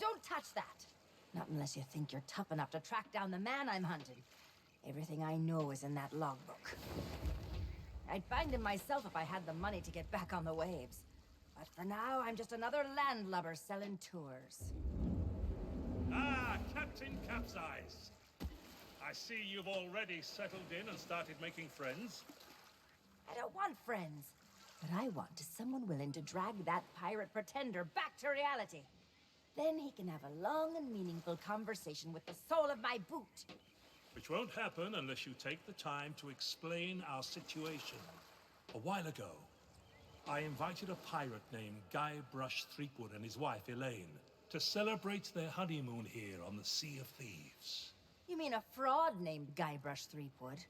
don't touch that! Not unless you think you're tough enough to track down the man I'm hunting. Everything I know is in that logbook. I'd find him myself if I had the money to get back on the waves. But for now, I'm just another landlubber selling tours. Ah, Captain Capsize. I see you've already settled in and started making friends. I don't want friends. What I want is someone willing to drag that pirate pretender back to reality. Then he can have a long and meaningful conversation with the sole of my boot. Which won't happen unless you take the time to explain our situation. A while ago, I invited a pirate named Guybrush Threepwood and his wife Elaine to celebrate their honeymoon here on the Sea of Thieves. You mean a fraud named Guybrush Threepwood?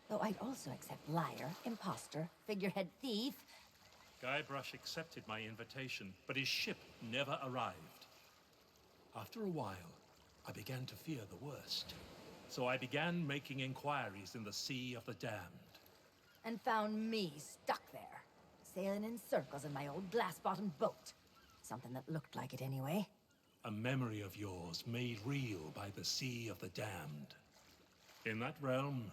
Though I'd also accept liar, imposter, figurehead thief. Guybrush accepted my invitation, but his ship never arrived. After a while, I began to fear the worst. So I began making inquiries in the Sea of the Damned. And found me stuck there, sailing in circles in my old glass-bottomed boat. Something that looked like it anyway. A memory of yours made real by the Sea of the Damned. In that realm,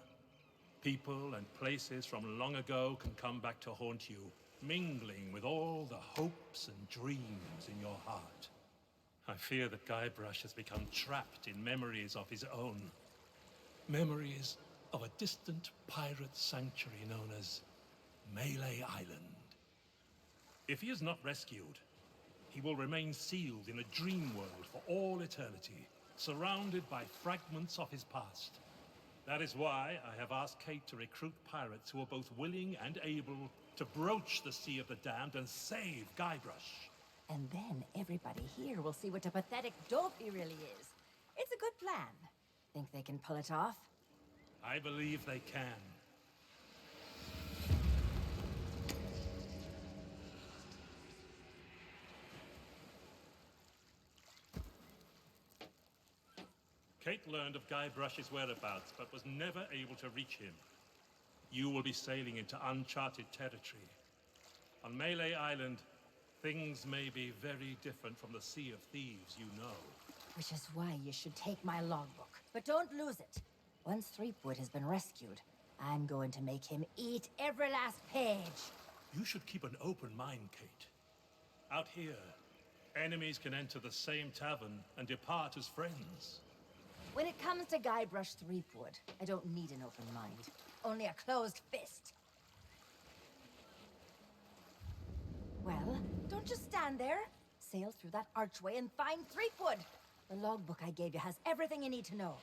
people and places from long ago can come back to haunt you, mingling with all the hopes and dreams in your heart. I fear that Guybrush has become trapped in memories of his own. Memories of a distant pirate sanctuary known as Melee Island. If he is not rescued, he will remain sealed in a dream world for all eternity, surrounded by fragments of his past. That is why I have asked Kate to recruit pirates who are both willing and able to broach the Sea of the Damned and save Guybrush. And then everybody here will see what a pathetic dope he really is. It's a good plan. Think they can pull it off? I believe they can. Kate learned of Guybrush's whereabouts, but was never able to reach him. You will be sailing into uncharted territory. On Melee Island, things may be very different from the Sea of Thieves you know. Which is why you should take my logbook. But don't lose it. Once Threepwood has been rescued, I'm going to make him eat every last page. You should keep an open mind, Kate. Out here, enemies can enter the same tavern and depart as friends. When it comes to Guybrush Threepwood, I don't need an open mind. Only a closed fist. Well, don't just stand there. Sail through that archway and find Threepwood. The logbook I gave you has everything you need to know.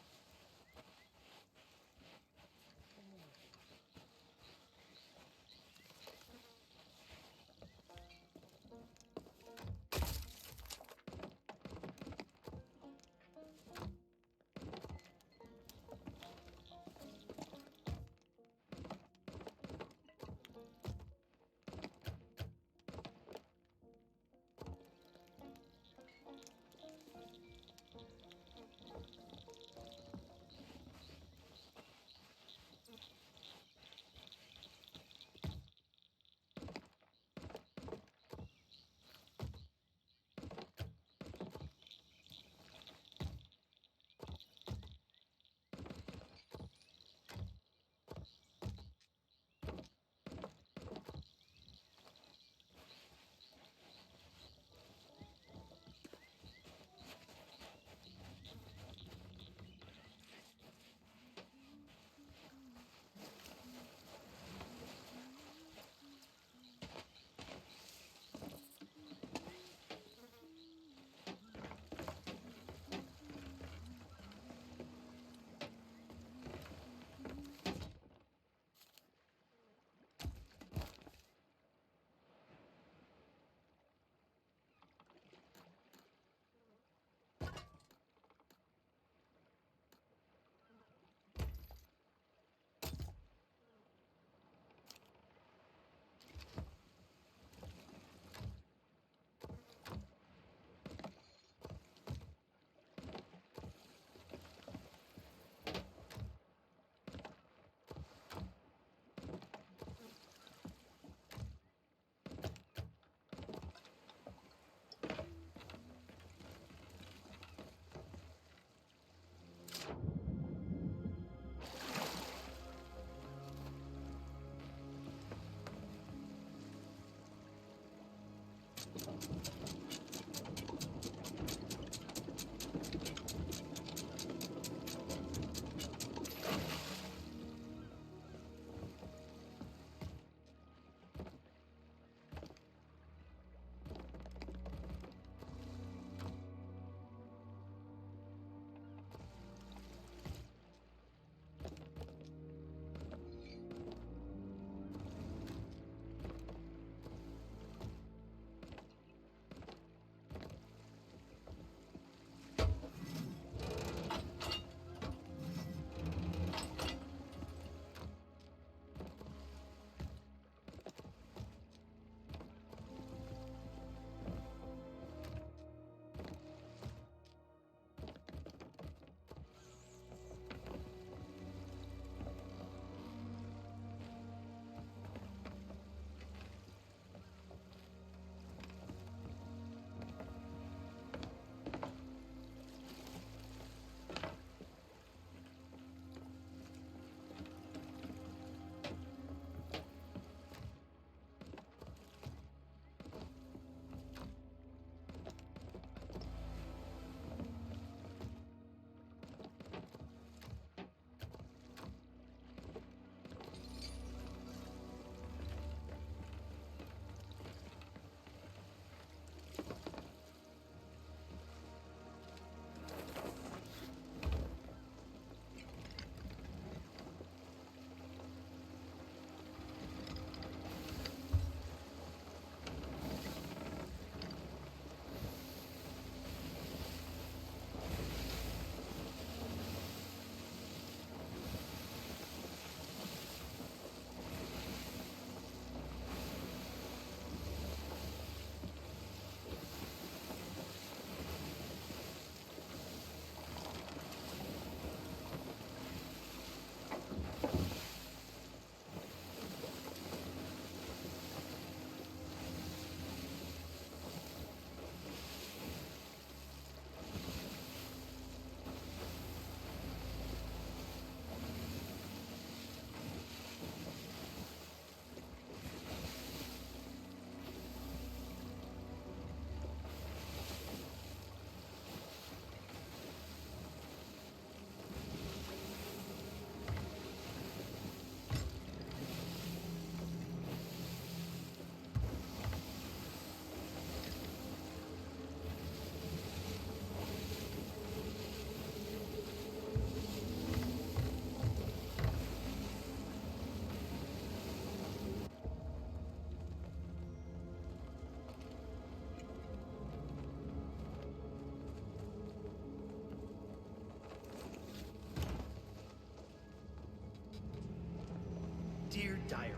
Dear Diary,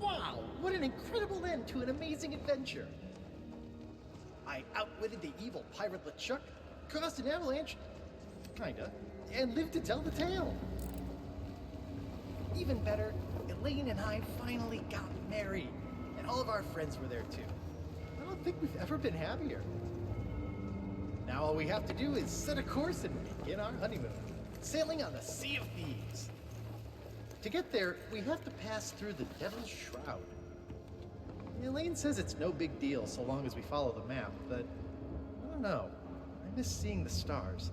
wow, what an incredible end to an amazing adventure! I outwitted the evil pirate LeChuck, caused an avalanche, kinda, and lived to tell the tale. Even better, Elaine and I finally got married, and all of our friends were there too. I don't think we've ever been happier. Now all we have to do is set a course and begin our honeymoon, sailing on the Sea of Thieves. To get there, we have to pass through the Devil's Shroud. Elaine says it's no big deal so long as we follow the map, but I don't know. I miss seeing the stars.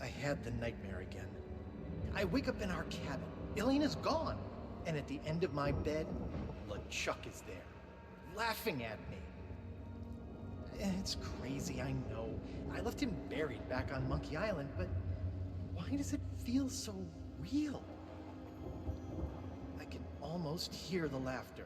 I had the nightmare again. I wake up in our cabin. Elaine is gone. And at the end of my bed, LeChuck is there, laughing at me. It's crazy, I know. I left him buried back on Monkey Island, but why does it feel so real? I can almost hear the laughter.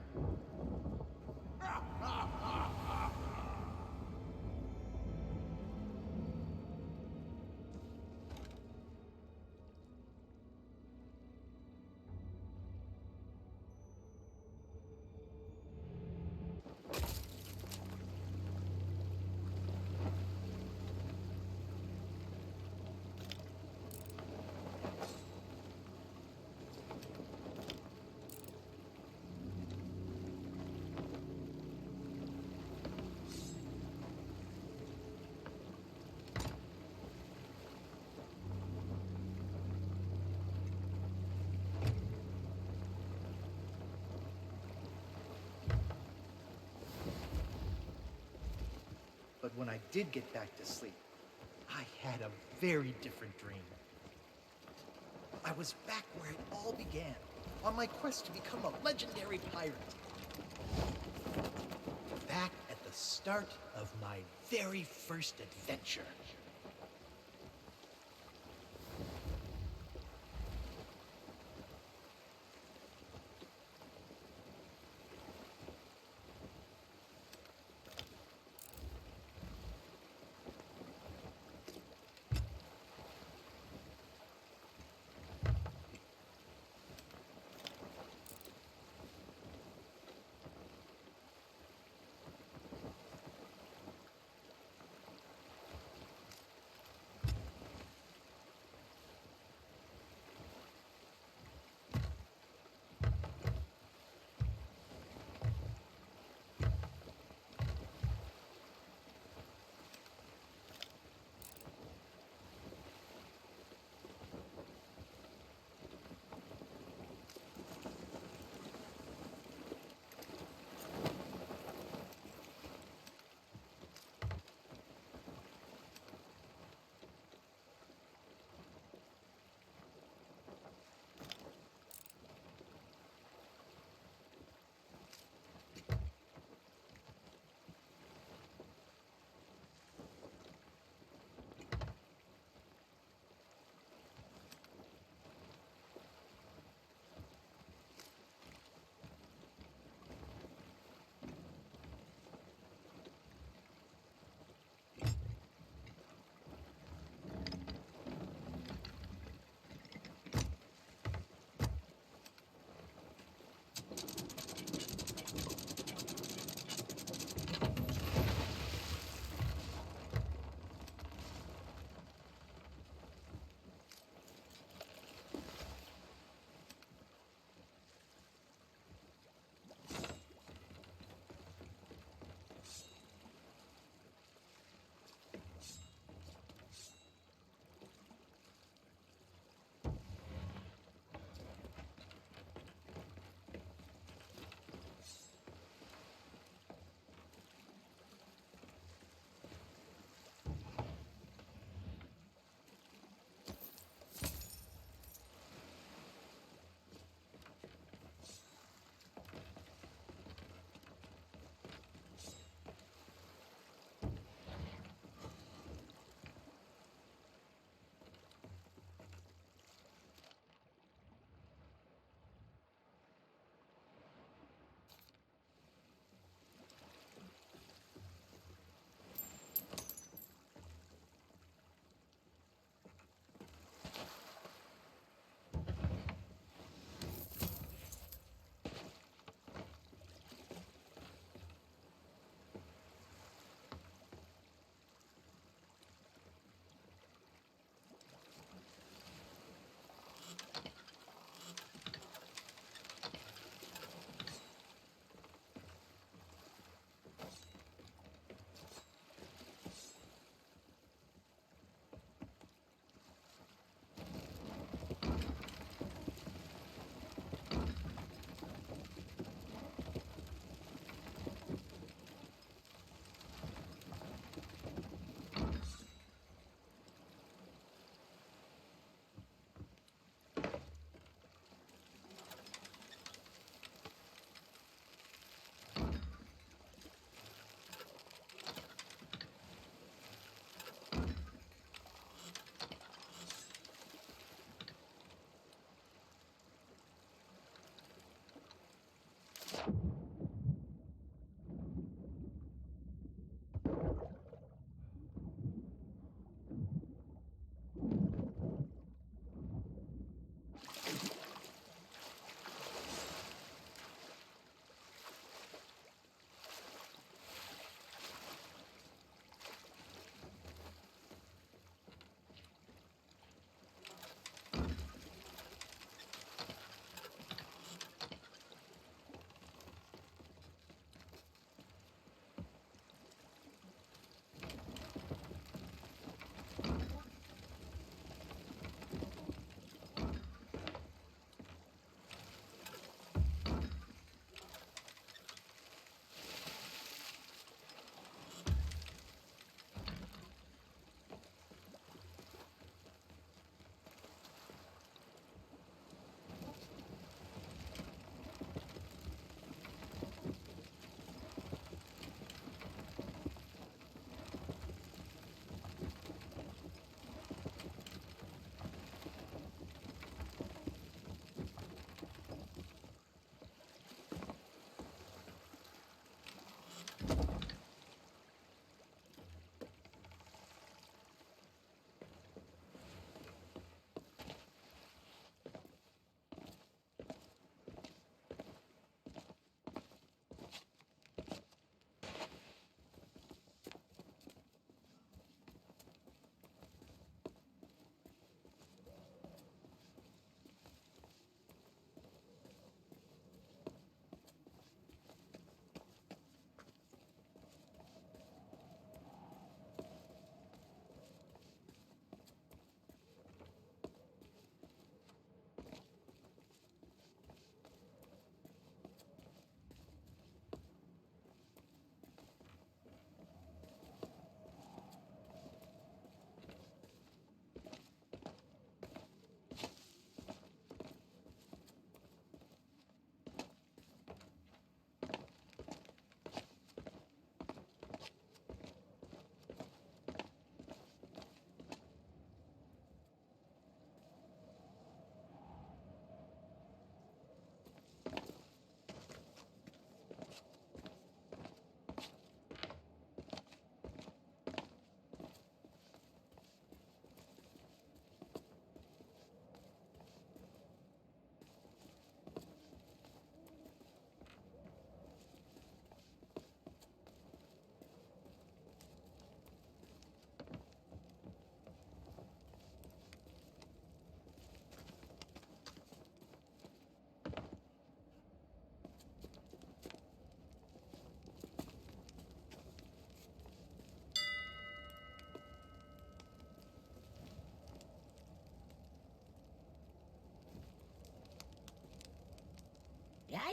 when I did get back to sleep, I had a very different dream. I was back where it all began, on my quest to become a legendary pirate. Back at the start of my very first adventure.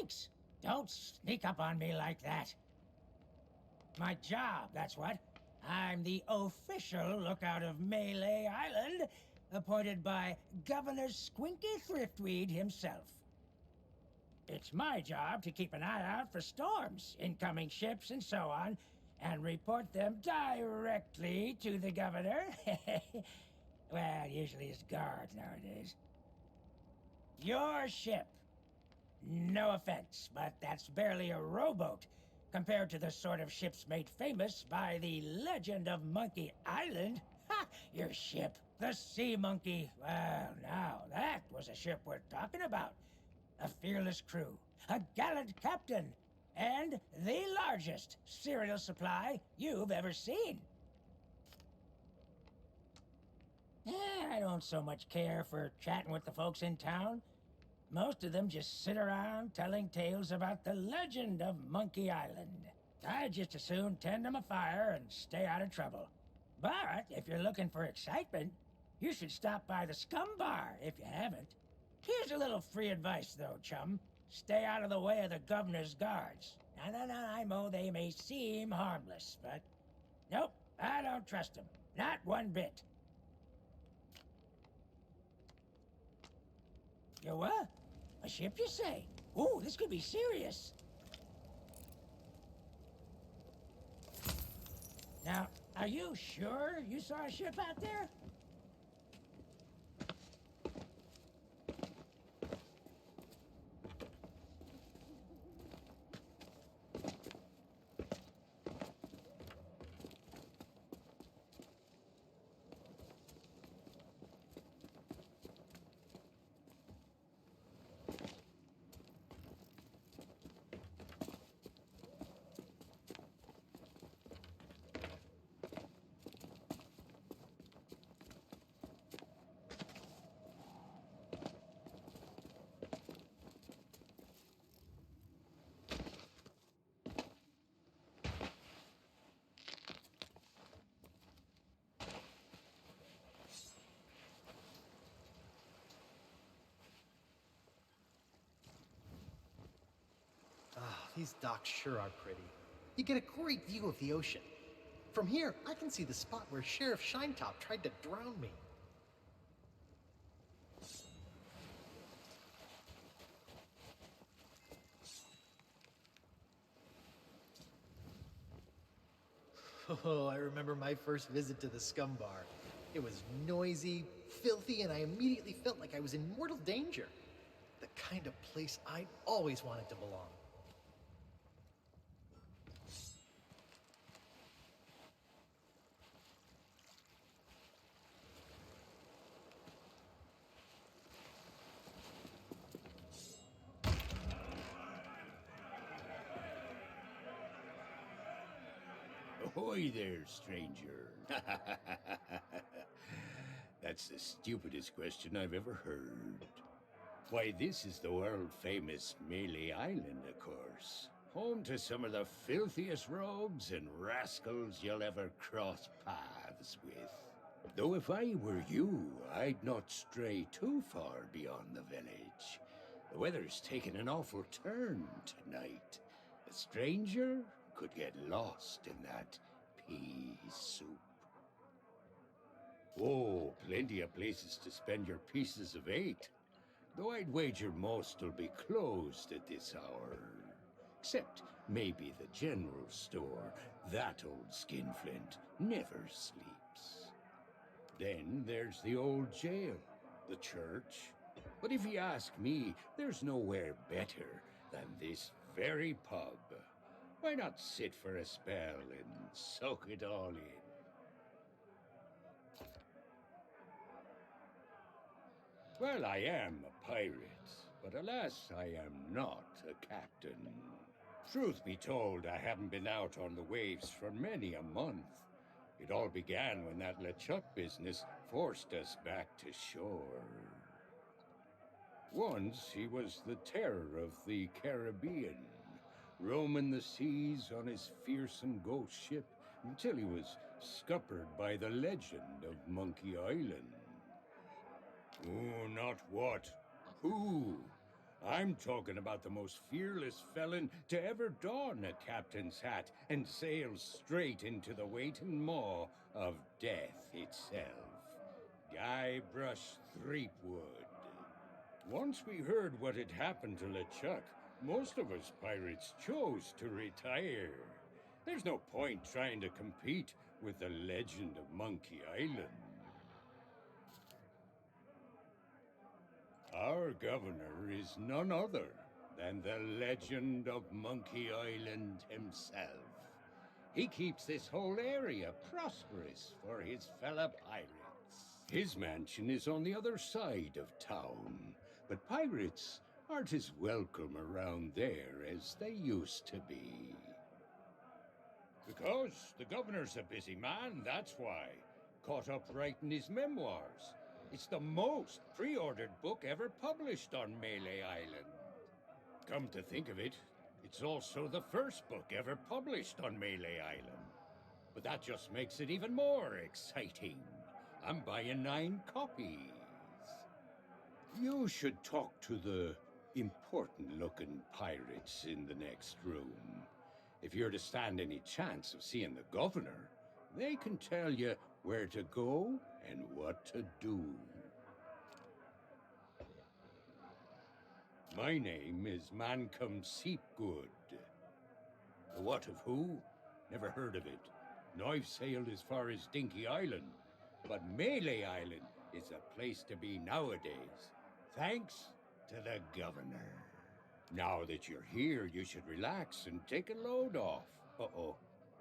Yikes! Don't sneak up on me like that. My job, that's what. I'm the official lookout of Melee Island, appointed by Governor Squinky Thriftweed himself. It's my job to keep an eye out for storms, incoming ships, and so on, and report them directly to the governor. Well, usually his guards nowadays. Your ship. No offense, but that's barely a rowboat compared to the sort of ships made famous by the legend of Monkey Island. Ha! Your ship, the Sea Monkey. Well, now, that was a ship worth talking about. A fearless crew, a gallant captain, and the largest cereal supply you've ever seen. I don't so much care for chatting with the folks in town. Most of them just sit around telling tales about the legend of Monkey Island. I'd just as soon tend them a fire and stay out of trouble. But if you're looking for excitement, you should stop by the Scum Bar if you haven't. Here's a little free advice, though, chum. Stay out of the way of the governor's guards. No, I know they may seem harmless, but... Nope, I don't trust them. Not one bit. You what? A ship, you say? Ooh, this could be serious. Now, are you sure you saw a ship out there? Ah, these docks sure are pretty. You get a great view of the ocean. From here, I can see the spot where Sheriff Shinetop tried to drown me. Oh, I remember my first visit to the Scum Bar. It was noisy, filthy, and I immediately felt like I was in mortal danger. The kind of place I always wanted to belong. Ahoy there, stranger. That's the stupidest question I've ever heard. Why, this is the world-famous Melee Island, of course. Home to some of the filthiest rogues and rascals you'll ever cross paths with. Though if I were you, I'd not stray too far beyond the village. The weather's taken an awful turn tonight. A stranger could get lost in that pea soup. Oh, plenty of places to spend your pieces of 8. Though I'd wager most will be closed at this hour. Except maybe the general store. That old skinflint never sleeps. Then there's the old jail, the church. But if you ask me, there's nowhere better than this very pub. Why not sit for a spell and soak it all in? Well, I am a pirate, but alas, I am not a captain. Truth be told, I haven't been out on the waves for many a month. It all began when that LeChuck business forced us back to shore. Once he was the terror of the Caribbean, roaming the seas on his fearsome ghost ship until he was scuppered by the legend of Monkey Island. Oh, not what, who. I'm talking about the most fearless felon to ever don a captain's hat and sail straight into the waiting maw of death itself. Guybrush Threepwood. Once we heard what had happened to LeChuck, most of us pirates chose to retire. There's no point trying to compete with the legend of Monkey Island. Our governor is none other than the legend of Monkey Island himself. He keeps this whole area prosperous for his fellow pirates. His mansion is on the other side of town, but pirates aren't as welcome around there as they used to be. Because the governor's a busy man, that's why. Caught up writing his memoirs. It's the most pre-ordered book ever published on Melee Island. Come to think of it, it's also the first book ever published on Melee Island. But that just makes it even more exciting. I'm buying 9 copies. You should talk to the important-looking pirates in the next room. If you're to stand any chance of seeing the governor, they can tell you where to go and what to do. My name is Mancom Seepgood. The what of who? Never heard of it. And I've sailed as far as Dinky Island. But Melee Island is a place to be nowadays, thanks to the governor. Now that you're here, you should relax and take a load off. Uh-oh.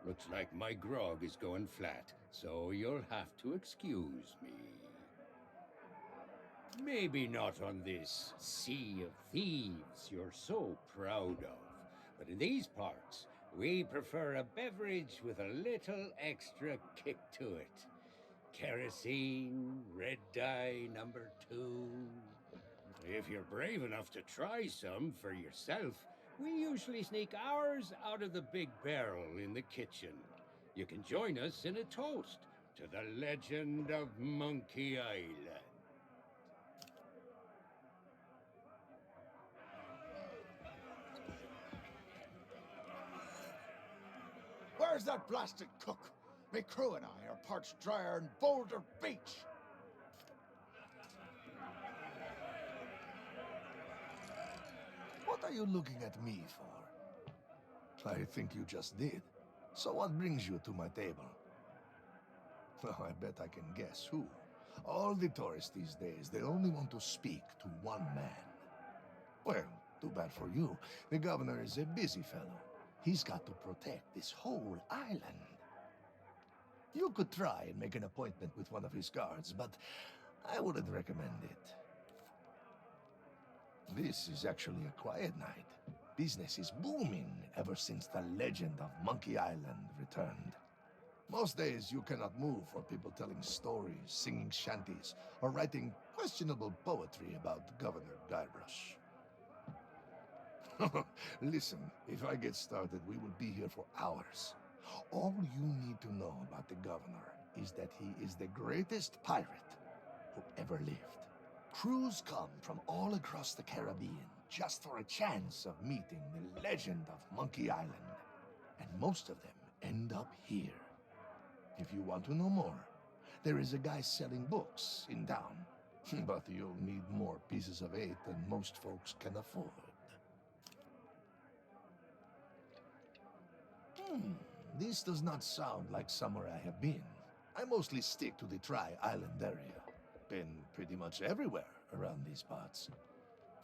Looks like my grog is going flat, so you'll have to excuse me. Maybe not on this sea of thieves you're so proud of, but in these parts, we prefer a beverage with a little extra kick to it. Kerosene, red dye #2. If you're brave enough to try some for yourself, we usually sneak ours out of the big barrel in the kitchen. You can join us in a toast to the legend of Monkey Island. Where's that blasted cook? Me crew and I are parched drier in Boulder Beach. What are you looking at me for? I think you just did. So what brings you to my table? Well, I bet I can guess who. All the tourists these days, they only want to speak to one man. Well, too bad for you. The governor is a busy fellow. He's got to protect this whole island. You could try and make an appointment with one of his guards, but I wouldn't recommend it. This is actually a quiet night. Business is booming ever since the legend of Monkey Island returned. Most days you cannot move for people telling stories, singing shanties, or writing questionable poetry about Governor Guybrush. Listen, if I get started, we will be here for hours. All you need to know about the governor is that he is the greatest pirate who ever lived. Crews come from all across the Caribbean just for a chance of meeting the legend of Monkey Island. And most of them end up here. If you want to know more, there is a guy selling books in town. But you'll need more pieces of 8 than most folks can afford. This does not sound like somewhere I have been. I mostly stick to the Tri-Island area. Been pretty much everywhere around these parts.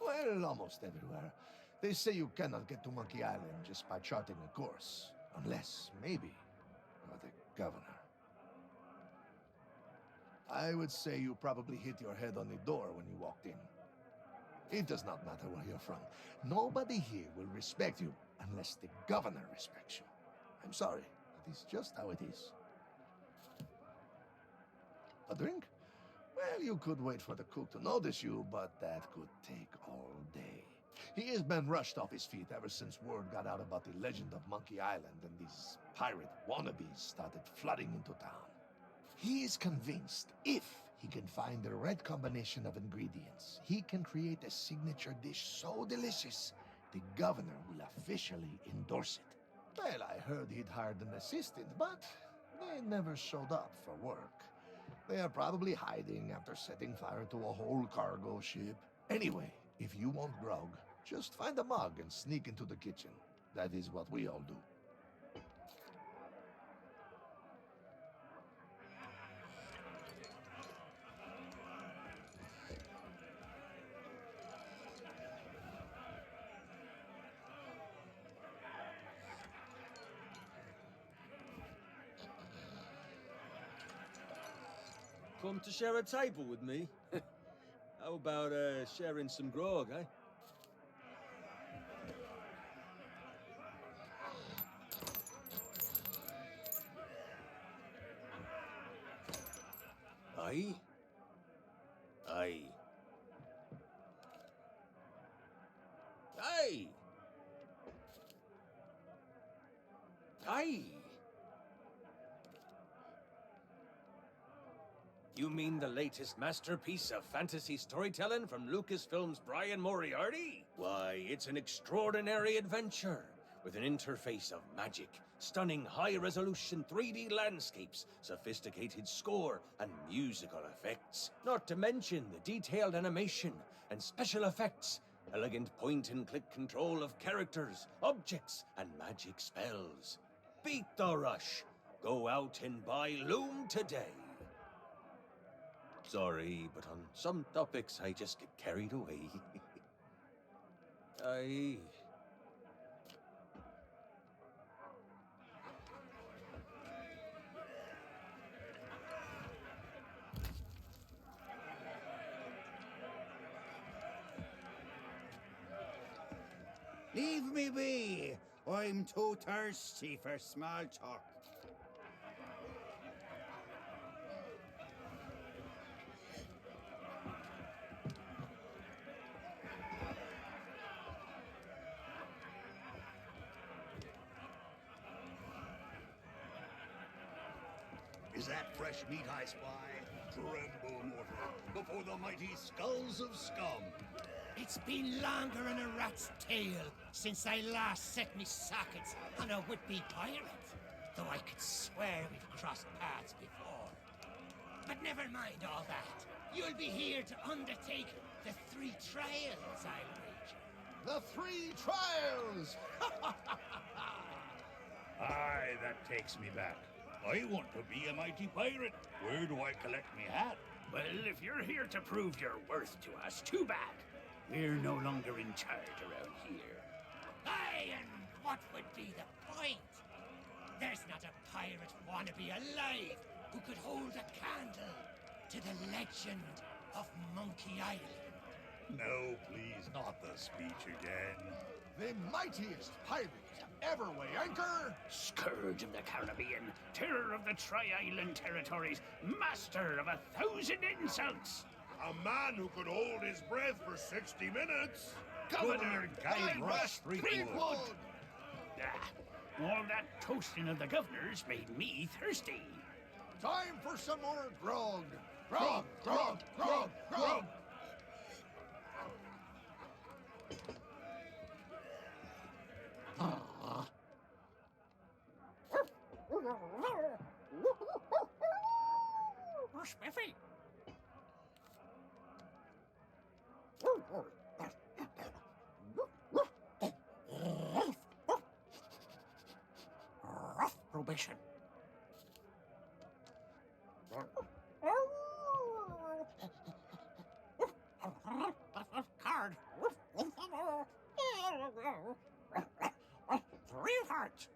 Well, almost everywhere. They say you cannot get to Monkey Island just by charting a course. Unless, maybe, you're the governor. I would say you probably hit your head on the door when you walked in. It does not matter where you're from. Nobody here will respect you unless the governor respects you. I'm sorry, that is just how it is. A drink? Well, you could wait for the cook to notice you, but that could take all day. He has been rushed off his feet ever since word got out about the legend of Monkey Island and these pirate wannabes started flooding into town. He is convinced if He can find the right combination of ingredients. He can create a signature dish so delicious, the governor will officially endorse it. Well, I heard he'd hired an assistant, but they never showed up for work. They are probably hiding after setting fire to a whole cargo ship. Anyway, if you want grog, just find a mug and sneak into the kitchen. That is what we all do. Come to share a table with me? How about sharing some grog, eh? Aye? Aye. Aye! Aye! You mean the latest masterpiece of fantasy storytelling from Lucasfilm's Brian Moriarty? Why, it's an extraordinary adventure with an interface of magic, stunning high-resolution 3D landscapes, sophisticated score, and musical effects. Not to mention the detailed animation and special effects, elegant point-and-click control of characters, objects, and magic spells. Beat the rush. Go out and buy Loom today. Sorry, but on some topics I just get carried away. Aye. Leave me be. I'm too thirsty for small talk. Is that fresh meat I spy? Tremble, mortal, before the mighty skulls of scum. It's been longer than a rat's tail since I last set me sockets on a would-be pirate. Though I could swear we've crossed paths before. But never mind all that. You'll be here to undertake the 3 trials, I'll wager. The 3 trials! Aye, that takes me back. I want to be a mighty pirate. Where do I collect me hat? Well, if you're here to prove your worth to us, too bad. We're no longer in charge around here. Aye, and what would be the point? There's not a pirate wannabe alive who could hold a candle to the legend of Monkey Island. No, please, not the speech again. The mightiest pirates ever weigh anchor! Scourge of the Caribbean, terror of the Tri-Island territories, master of 1,000 insults. A man who could hold his breath for 60 minutes. Governor Guy Rush Threepwood. All that toasting of the governors made me thirsty. Time for some more grog! Grog! Grog! Grog! Grog! Spiffy! Probation. Card. 3 hearts.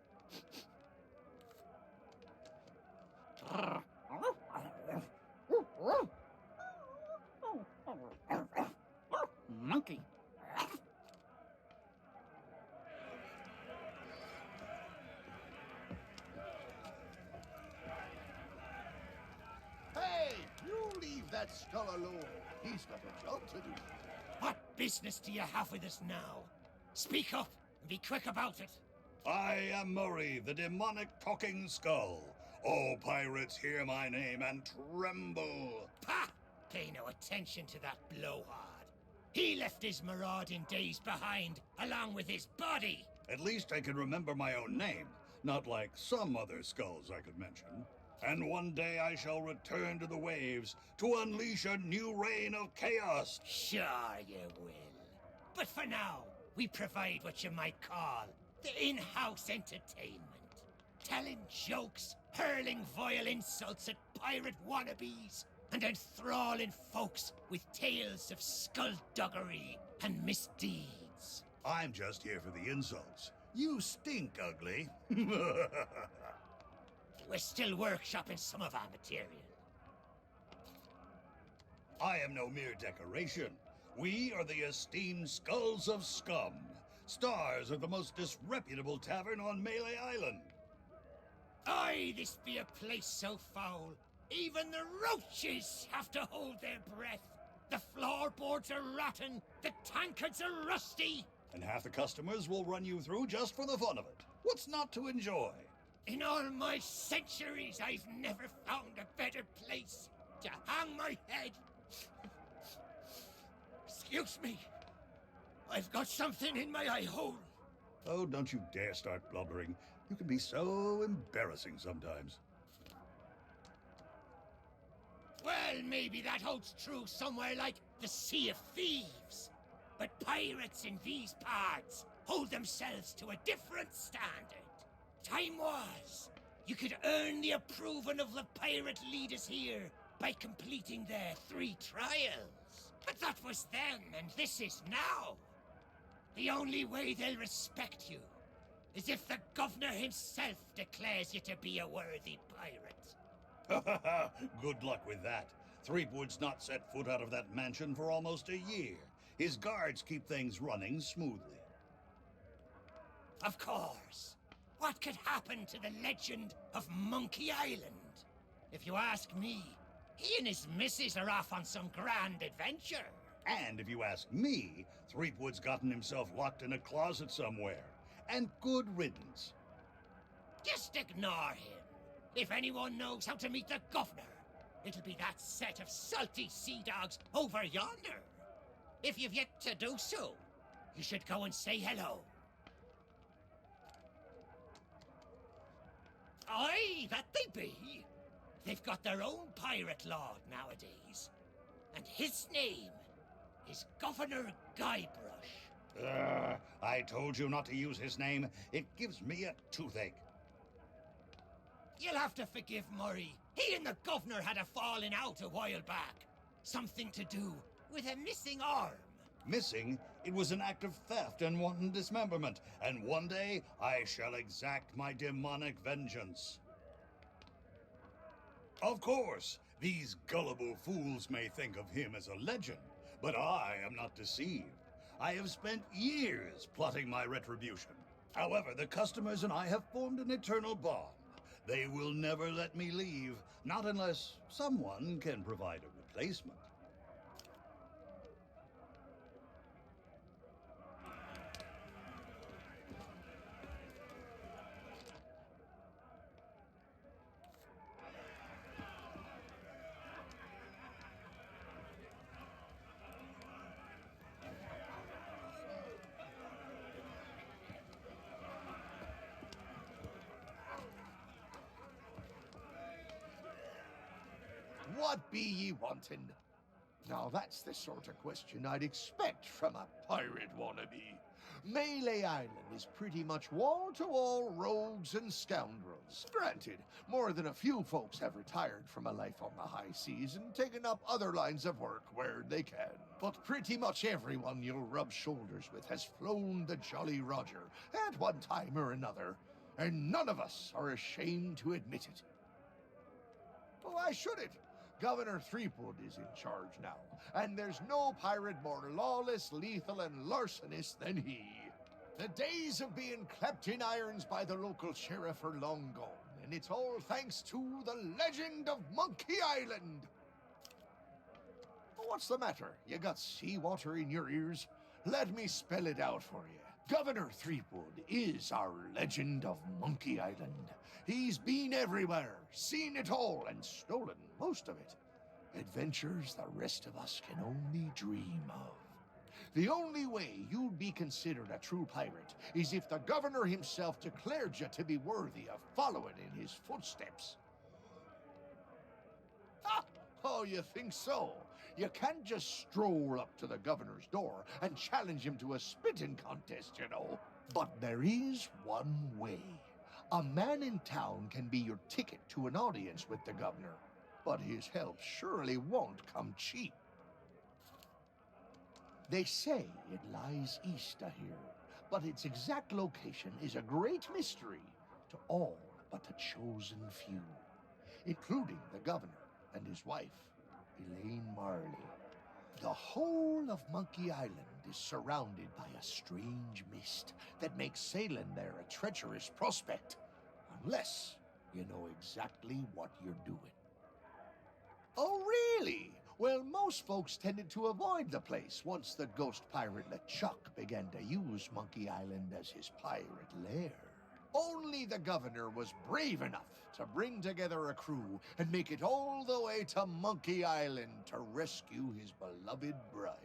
Monkey. Hey! You leave that skull alone. He's got a job to do. What business do you have with us now? Speak up and be quick about it. I am Murray, the demonic talking skull. All pirates hear my name and tremble. Pah! Pay no attention to that blowhard. He left his marauding days behind, along with his body. At least I can remember my own name, not like some other skulls I could mention. And one day I shall return to the waves to unleash a new reign of chaos. Sure you will. But for now, we provide what you might call the in-house entertainment. Telling jokes, hurling vile insults at pirate wannabes, and enthralling folks with tales of skullduggery and misdeeds. I'm just here for the insults. You stink, ugly. We're still workshopping some of our material. I am no mere decoration. We are the esteemed Skulls of Scum, stars of the most disreputable tavern on Melee Island. Aye, this be a place so foul, even the roaches have to hold their breath. The floorboards are rotten, the tankards are rusty. And half the customers will run you through just for the fun of it. What's not to enjoy? In all my centuries, I've never found a better place to hang my head. Excuse me. I've got something in my eye hole. Oh, don't you dare start blubbering. You can be so embarrassing sometimes. Well, maybe that holds true somewhere like the Sea of Thieves. But pirates in these parts hold themselves to a different standard. Time was, you could earn the approval of the pirate leaders here by completing their 3 trials. But that was then, and this is now. The only way they'll respect you is if the governor himself declares you to be a worthy pirate. Good luck with that. Threepwood's not set foot out of that mansion for almost a year. His guards keep things running smoothly. Of course. What could happen to the legend of Monkey Island? If you ask me, he and his missus are off on some grand adventure. And if you ask me, Threepwood's gotten himself locked in a closet somewhere. And good riddance. Just ignore him. If anyone knows how to meet the governor, it'll be that set of salty sea dogs over yonder. If you've yet to do so, you should go and say hello. Aye, that they be. They've got their own pirate lord nowadays. And his name is Governor Guybrush. I told you not to use his name. It gives me a toothache. You'll have to forgive Murray. He and the governor had a falling out a while back. Something to do with a missing arm. Missing? It was an act of theft and wanton dismemberment. And one day, I shall exact my demonic vengeance. Of course, these gullible fools may think of him as a legend, but I am not deceived. I have spent years plotting my retribution. However, the customers and I have formed an eternal bond. They will never let me leave, not unless someone can provide a replacement. What be ye wantin'? Now that's the sort of question I'd expect from a pirate wannabe. Melee Island is pretty much wall-to-wall rogues and scoundrels. Granted, more than a few folks have retired from a life on the high seas and taken up other lines of work where they can. But pretty much everyone you'll rub shoulders with has flown the Jolly Roger at one time or another, and none of us are ashamed to admit it. Why should it? Governor Threepwood is in charge now, and there's no pirate more lawless, lethal, and larcenous than he. The days of being clapped in irons by the local sheriff are long gone, and it's all thanks to the legend of Monkey Island. What's the matter? You got seawater in your ears? Let me spell it out for you. Governor Threepwood is our legend of Monkey Island. He's been everywhere, seen it all, and stolen most of it. Adventures the rest of us can only dream of. The only way you'd be considered a true pirate is if the governor himself declared you to be worthy of following in his footsteps. Ah! Oh, you think so? You can't just stroll up to the governor's door and challenge him to a spitting contest, you know. But there is one way. A man in town can be your ticket to an audience with the governor, but his help surely won't come cheap. They say it lies east of here, but its exact location is a great mystery to all but the chosen few, including the governor and his wife, Elaine Marley. The whole of Monkey Island is surrounded by a strange mist that makes sailing there a treacherous prospect, unless you know exactly what you're doing. Oh, really? Well, most folks tended to avoid the place once the ghost pirate LeChuck began to use Monkey Island as his pirate lair. Only the governor was brave enough to bring together a crew and make it all the way to Monkey Island to rescue his beloved bride.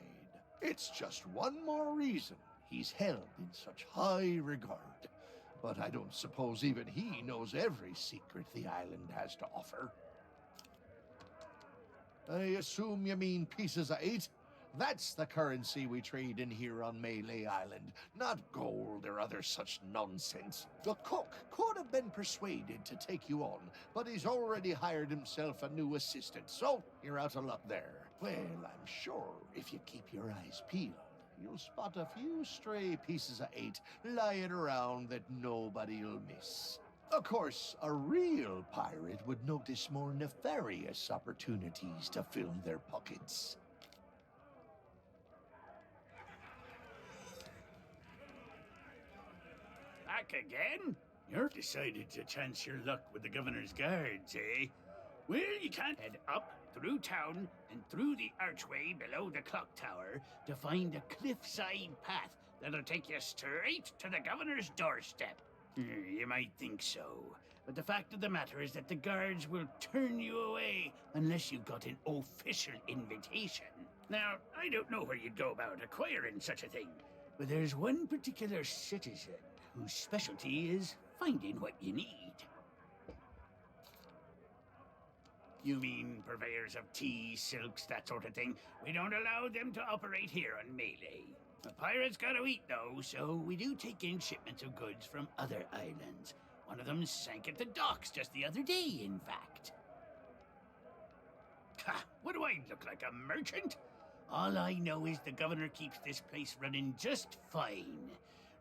It's just one more reason he's held in such high regard. But I don't suppose even he knows every secret the island has to offer. I assume you mean pieces of 8? That's the currency we trade in here on Melee Island, not gold or other such nonsense. The cook could have been persuaded to take you on, but he's already hired himself a new assistant, so you're out of luck there. Well, I'm sure if you keep your eyes peeled, you'll spot a few stray pieces of 8 lying around that nobody'll miss. Of course, a real pirate would notice more nefarious opportunities to fill their pockets. Back again? You've decided to chance your luck with the governor's guards, eh? Well, you can't head up, through town, and through the archway below the clock tower to find a cliffside path that'll take you straight to the governor's doorstep. You might think so, but the fact of the matter is that the guards will turn you away unless you've got an official invitation. Now, I don't know where you'd go about acquiring such a thing, but there's one particular citizen whose specialty is finding what you need. You mean purveyors of tea, silks, that sort of thing? We don't allow them to operate here on Melee. The pirates gotta eat, though, so we do take in shipments of goods from other islands. One of them sank at the docks just the other day, in fact. Ha! What do I look like, a merchant? All I know is the governor keeps this place running just fine.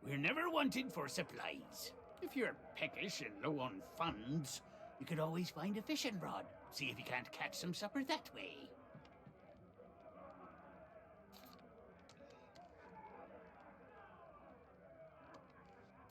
We're never wanted for supplies. If you're peckish and low on funds, you could always find a fishing rod. See if you can't catch some supper that way.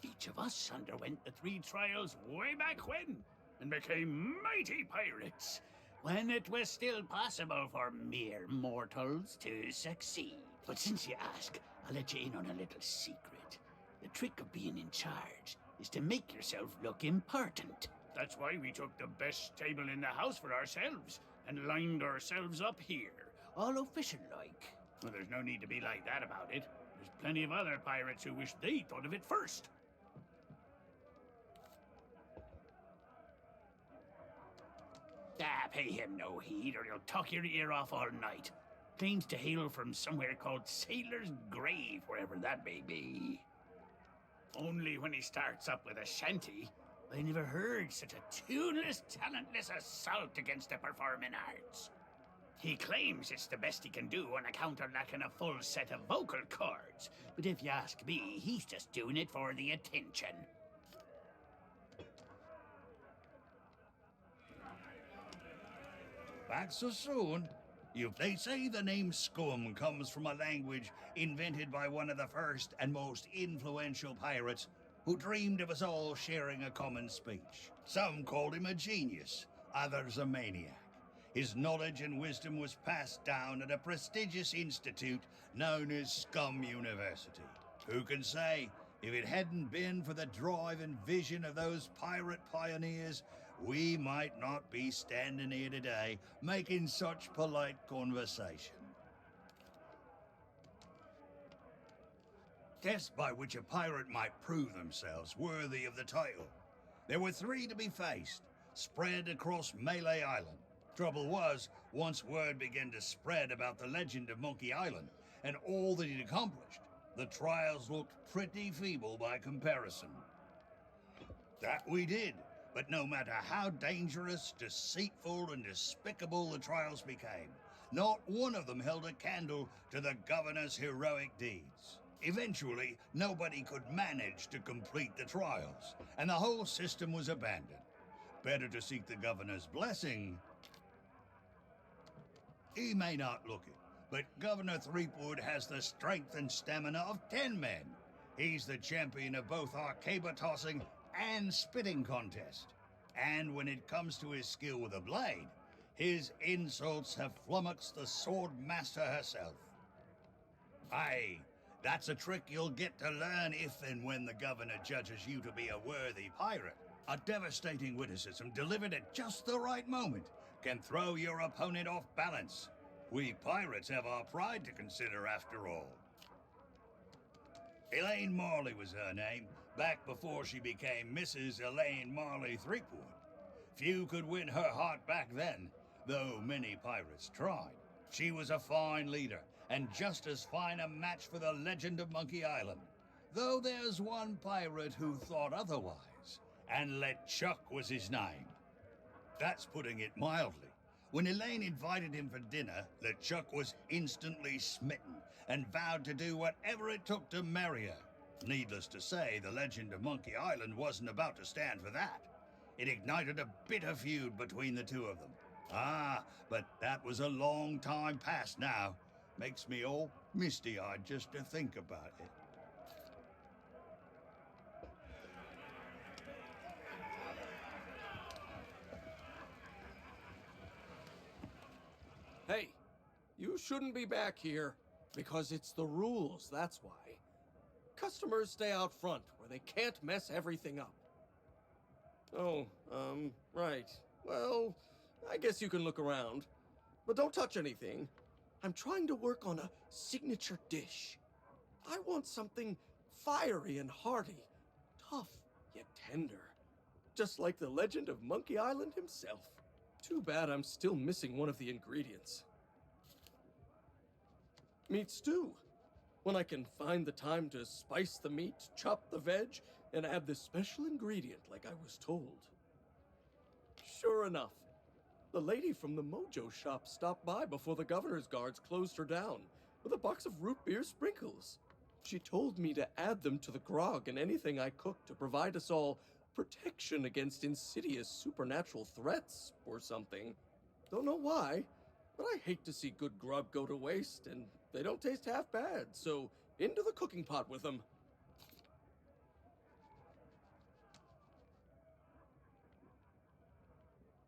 Each of us underwent the 3 trials way back when and became mighty pirates, when it was still possible for mere mortals to succeed. But since you ask, I'll let you in on a little secret. The trick of being in charge is to make yourself look important. That's why we took the best table in the house for ourselves and lined ourselves up here, all official-like. Well, there's no need to be like that about it. There's plenty of other pirates who wish they thought of it first. Pay him no heed or he'll talk your ear off all night. Claims to hail from somewhere called Sailor's Grave, wherever that may be. Only when he starts up with a shanty. I never heard such a tuneless, talentless assault against the performing arts. He claims it's the best he can do on account of lacking a full set of vocal cords. But if you ask me, he's just doing it for the attention. Back so soon? They say the name Scum comes from a language invented by one of the first and most influential pirates who dreamed of us all sharing a common speech. Some called him a genius, others a maniac. His knowledge and wisdom was passed down at a prestigious institute known as Scum University. Who can say? If it hadn't been for the drive and vision of those pirate pioneers, we might not be standing here today making such polite conversation. Tests by which a pirate might prove themselves worthy of the title. There were 3 to be faced, spread across Melee Island. Trouble was, once word began to spread about the legend of Monkey Island and all that he'd accomplished, the trials looked pretty feeble by comparison. That we did, but no matter how dangerous, deceitful, and despicable the trials became, not one of them held a candle to the governor's heroic deeds. Eventually, nobody could manage to complete the trials, and the whole system was abandoned. Better to seek the governor's blessing. He may not look it, but Governor Threepwood has the strength and stamina of 10 men. He's the champion of both our caber tossing and spitting contest. And when it comes to his skill with a blade, his insults have flummoxed the sword master herself. Aye, that's a trick you'll get to learn if and when the governor judges you to be a worthy pirate. A devastating witticism delivered at just the right moment can throw your opponent off balance. We pirates have our pride to consider after all. Elaine Marley was her name, back before she became Mrs. Elaine Marley Threepwood. Few could win her heart back then, though many pirates tried. She was a fine leader, and just as fine a match for the legend of Monkey Island. Though there's one pirate who thought otherwise, and LeChuck was his name. That's putting it mildly. When Elaine invited him for dinner, LeChuck was instantly smitten and vowed to do whatever it took to marry her. Needless to say, the legend of Monkey Island wasn't about to stand for that. It ignited a bitter feud between the two of them. Ah, but that was a long time past now. Makes me all misty-eyed just to think about it. Hey, you shouldn't be back here, because it's the rules, that's why. Customers stay out front, where they can't mess everything up. Oh, right. Well, I guess you can look around. But don't touch anything. I'm trying to work on a signature dish. I want something fiery and hearty, tough yet tender. Just like the legend of Monkey Island himself. Too bad I'm still missing one of the ingredients. Meat stew. When I can find the time to spice the meat, chop the veg, and add this special ingredient like I was told. Sure enough, the lady from the Mojo shop stopped by before the governor's guards closed her down with a box of root beer sprinkles. She told me to add them to the grog and anything I cooked to provide us all protection against insidious supernatural threats or something. Don't know why, but I hate to see good grub go to waste, and they don't taste half bad, so into the cooking pot with them.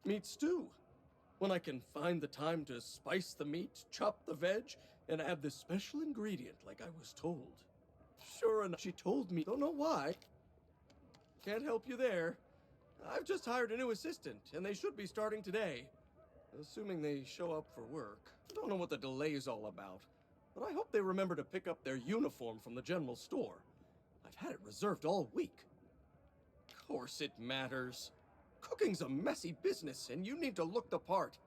Meat stew. When I can find the time to spice the meat, chop the veg, and add this special ingredient like I was told. Sure enough, she told me, don't know why. Can't help you there. I've just hired a new assistant, and they should be starting today. Assuming they show up for work. Don't know what the delay is all about, but I hope they remember to pick up their uniform from the general store. I've had it reserved all week. Of course it matters. Cooking's a messy business, and you need to look the part.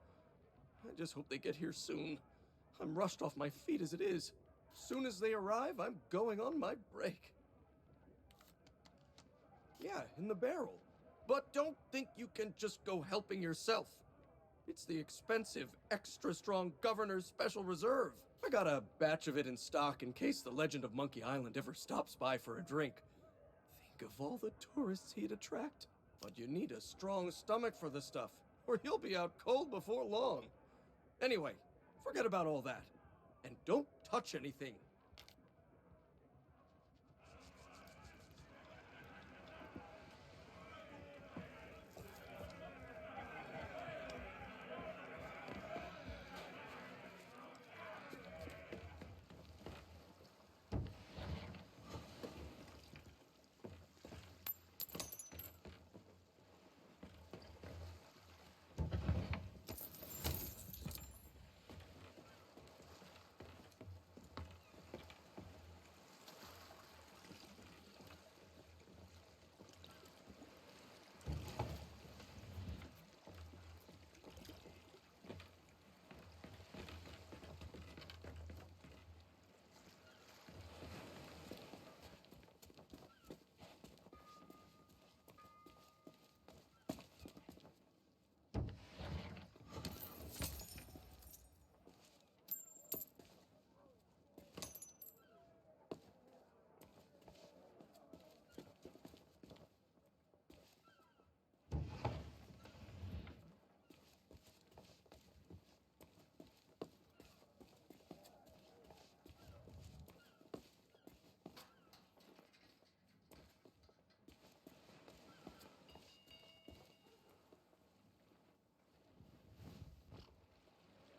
I just hope they get here soon. I'm rushed off my feet as it is. Soon as they arrive, I'm going on my break. Yeah, in the barrel. But don't think you can just go helping yourself. It's the expensive, extra strong Governor's Special Reserve. I got a batch of it in stock in case the legend of Monkey Island ever stops by for a drink. Think of all the tourists he'd attract. But you need a strong stomach for the stuff, or you'll be out cold before long. Anyway, forget about all that. And don't touch anything.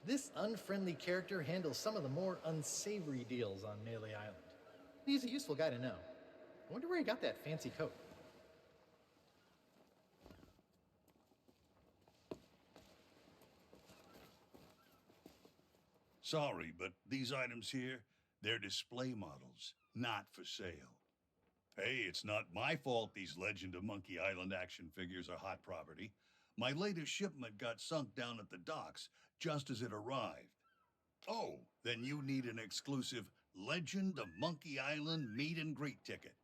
This unfriendly character handles some of the more unsavory deals on Melee Island. He's a useful guy to know. I wonder where he got that fancy coat. Sorry, but these items here, they're display models, not for sale. Hey, it's not my fault these Legend of Monkey Island action figures are hot property. My latest shipment got sunk down at the docks just as it arrived. Oh, then you need an exclusive Legend of Monkey Island meet and greet ticket,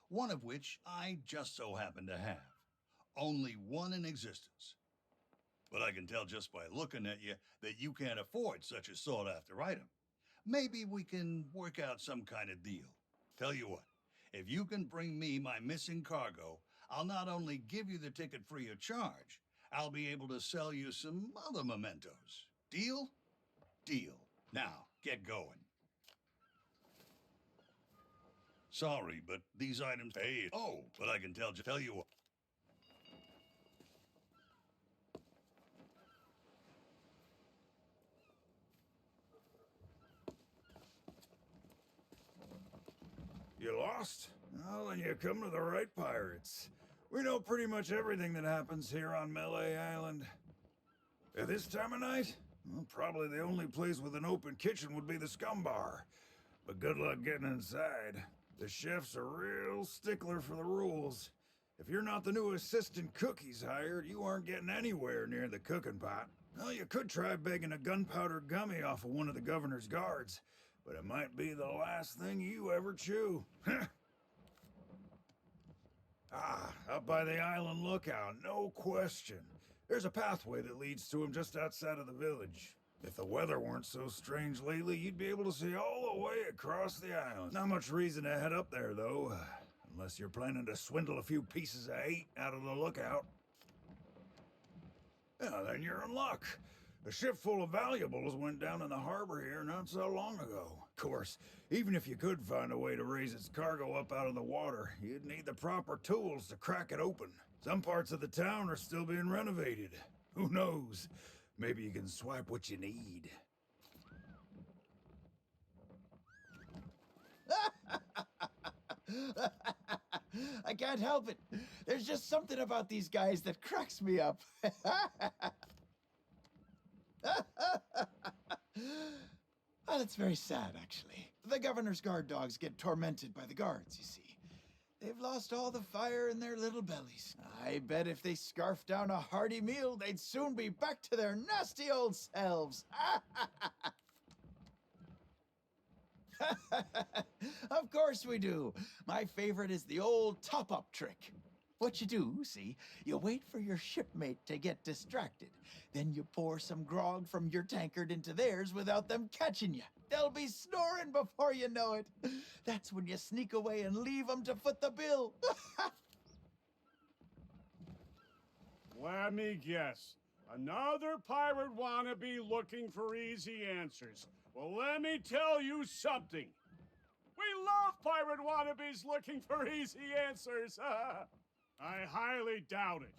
one of which I just so happen to have. Only one in existence. But I can tell just by looking at you that you can't afford such a sought-after item. Maybe we can work out some kind of deal. Tell you what, if you can bring me my missing cargo, I'll not only give you the ticket free of charge, I'll be able to sell you some other mementos. Deal? Deal. Now, get going. Sorry, but these items... Hey, oh, but I can tell you what. You lost? Well, then you come to the right pirates. We know pretty much everything that happens here on Melee Island. At this time of night? Well, probably the only place with an open kitchen would be the Scum Bar. But good luck getting inside. The chef's a real stickler for the rules. If you're not the new assistant cook he's hired, you aren't getting anywhere near the cooking pot. Well, you could try begging a gunpowder gummy off of one of the governor's guards, but it might be the last thing you ever chew. Up by the island lookout, no question. There's a pathway that leads to him just outside of the village. If the weather weren't so strange lately, you'd be able to see all the way across the island. Not much reason to head up there, though, unless you're planning to swindle a few pieces of 8 out of the lookout. Yeah, then you're in luck. A ship full of valuables went down in the harbor here not so long ago. Of course, even if you could find a way to raise its cargo up out of the water, you'd need the proper tools to crack it open. Some parts of the town are still being renovated. Who knows? Maybe you can swipe what you need. I can't help it. There's just something about these guys that cracks me up. Well, it's very sad, actually. The governor's guard dogs get tormented by the guards, you see. They've lost all the fire in their little bellies. I bet if they scarfed down a hearty meal, they'd soon be back to their nasty old selves. Of course we do. My favorite is the old top-up trick. What you do, see, you wait for your shipmate to get distracted. Then you pour some grog from your tankard into theirs without them catching you. They'll be snoring before you know it. That's when you sneak away and leave them to foot the bill. Let me guess. Another pirate wannabe looking for easy answers. Well, let me tell you something. We love pirate wannabes looking for easy answers. I highly doubt it.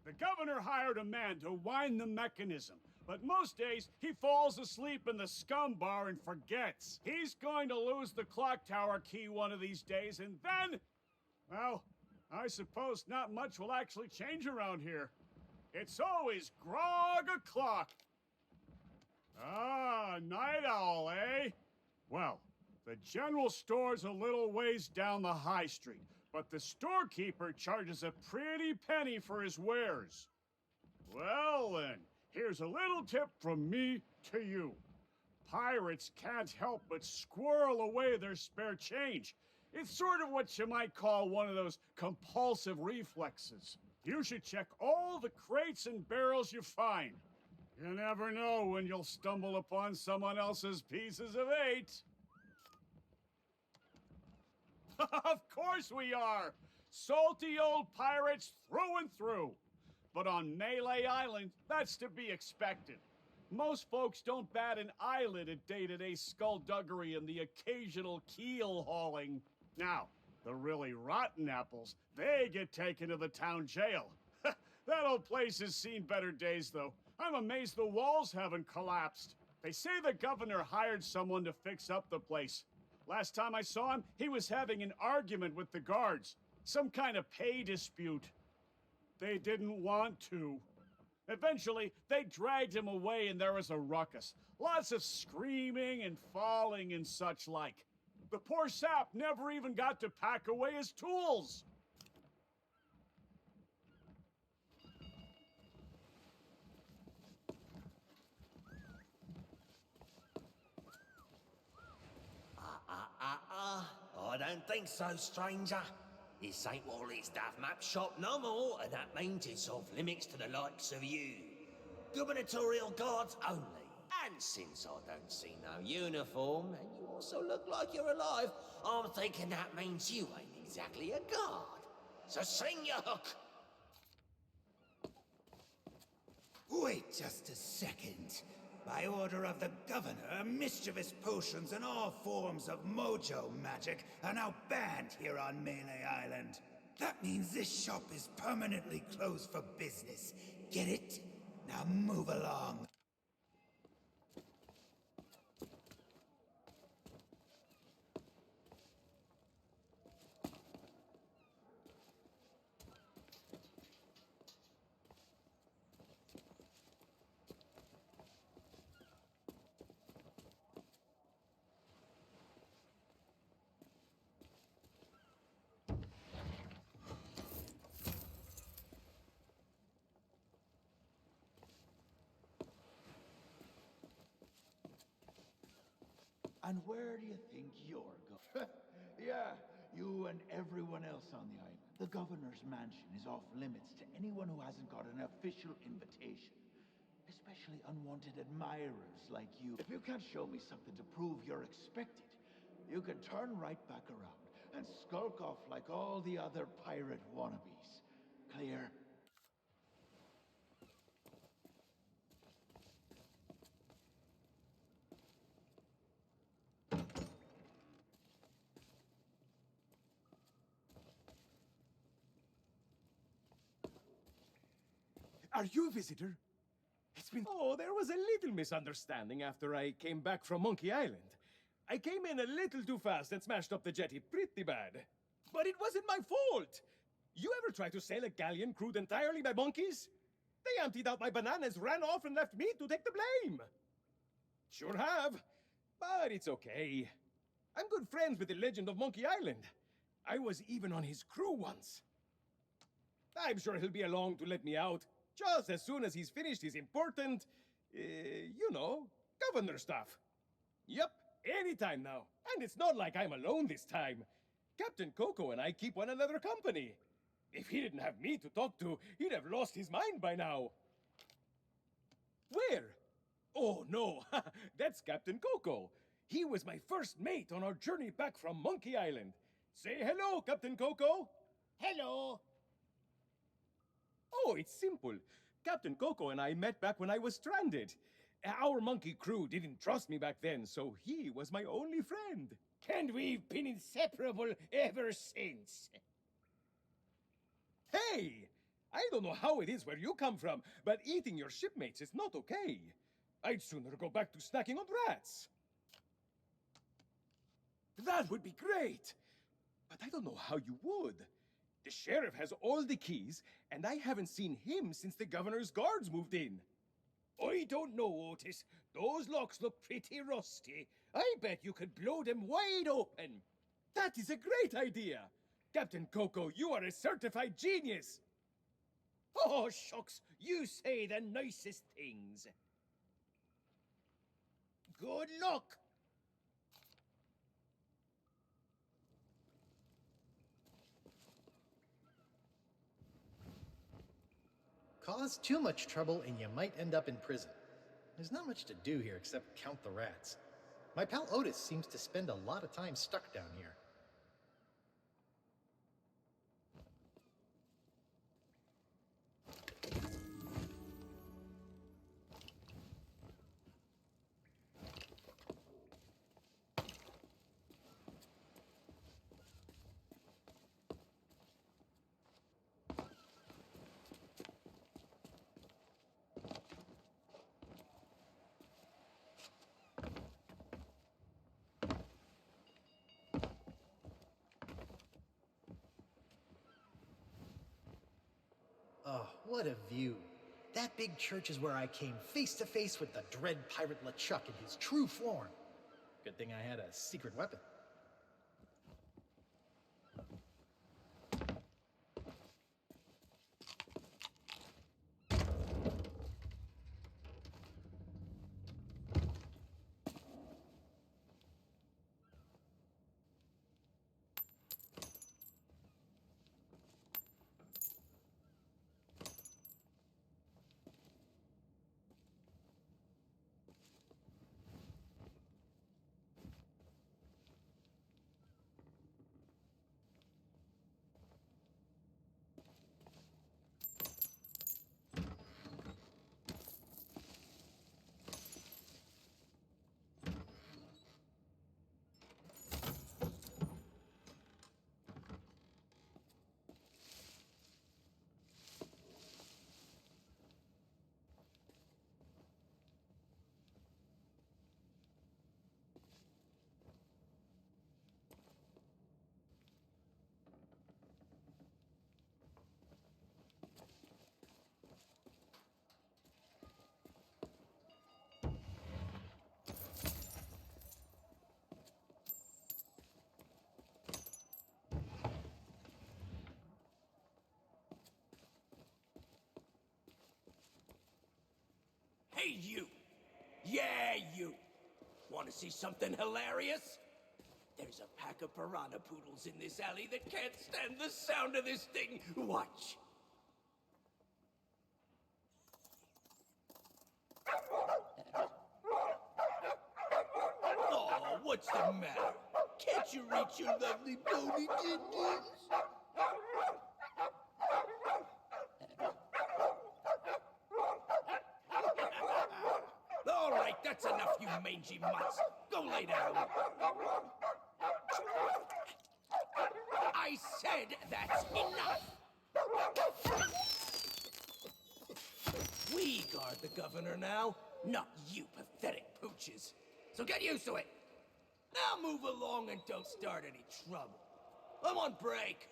The governor hired a man to wind the mechanism, but most days he falls asleep in the Scum Bar and forgets. He's going to lose the clock tower key one of these days, and then, well, I suppose not much will actually change around here. It's always grog o'clock. Ah, night owl, eh? Well, the general store's a little ways down the high street, but the storekeeper charges a pretty penny for his wares. Well then, here's a little tip from me to you. Pirates can't help but squirrel away their spare change. It's sort of what you might call one of those compulsive reflexes. You should check all the crates and barrels you find. You never know when you'll stumble upon someone else's pieces of 8. Of course we are! Salty old pirates through and through. But on Melee Island, that's to be expected. Most folks don't bat an eyelid at day-to-day skullduggery and the occasional keel hauling. Now, the really rotten apples, they get taken to the town jail. That old place has seen better days, though. I'm amazed the walls haven't collapsed. They say the governor hired someone to fix up the place. Last time I saw him, he was having an argument with the guards. Some kind of pay dispute. They didn't want to. Eventually, they dragged him away and there was a ruckus. Lots of screaming and falling and such like. The poor sap never even got to pack away his tools. I don't think so, stranger. This ain't Wally's Duff Map shop no more, and that means it's off limits to the likes of you. Gubernatorial guards only. And since I don't see no uniform, and you also look like you're alive, I'm thinking that means you ain't exactly a guard. So sing your hook. Wait just a second. By order of the governor, mischievous potions and all forms of mojo magic are now banned here on Melee Island. That means this shop is permanently closed for business. Get it? Now move along. And where do you think you're going? Yeah, you and everyone else on the island. The governor's mansion is off limits to anyone who hasn't got an official invitation. Especially unwanted admirers like you. If you can't show me something to prove you're expected, you can turn right back around and skulk off like all the other pirate wannabes. Clear? Are you a visitor? It's been... Oh, there was a little misunderstanding after I came back from Monkey Island. I came in a little too fast and smashed up the jetty pretty bad. But it wasn't my fault! You ever try to sail a galleon crewed entirely by monkeys? They emptied out my bananas, ran off, and left me to take the blame! Sure have. But it's okay. I'm good friends with the legend of Monkey Island. I was even on his crew once. I'm sure he'll be along to let me out, just as soon as he's finished his important, you know, governor stuff. Yep, anytime now. And it's not like I'm alone this time. Captain Coco and I keep one another company. If he didn't have me to talk to, he'd have lost his mind by now. Where? Oh, no, that's Captain Coco. He was my first mate on our journey back from Monkey Island. Say hello, Captain Coco. Hello. Oh, it's simple. Captain Coco and I met back when I was stranded. Our monkey crew didn't trust me back then, so he was my only friend. And we've been inseparable ever since. Hey! I don't know how it is where you come from, but eating your shipmates is not okay. I'd sooner go back to snacking on rats. That would be great! But I don't know how you would. The sheriff has all the keys, and I haven't seen him since the governor's guards moved in. I don't know, Otis. Those locks look pretty rusty. I bet you could blow them wide open. That is a great idea! Captain Coco, you are a certified genius! Oh, shucks, you say the nicest things. Good luck! Cause too much trouble and you might end up in prison. There's not much to do here except count the rats. My pal Otis seems to spend a lot of time stuck down here. what a view. That big church is where I came face to face with the dread pirate LeChuck in his true form. Good thing I had a secret weapon. Hey, you! Yeah, you! Want to see something hilarious? There's a pack of piranha poodles in this alley that can't stand the sound of this thing. Watch. Oh, what's the matter? Can't you reach your lovely bony dindins? All right, that's enough, you mangy mutts. Go lay down. I said that's enough. We guard the governor now, not you pathetic pooches. So get used to it. Now move along and don't start any trouble. I'm on break.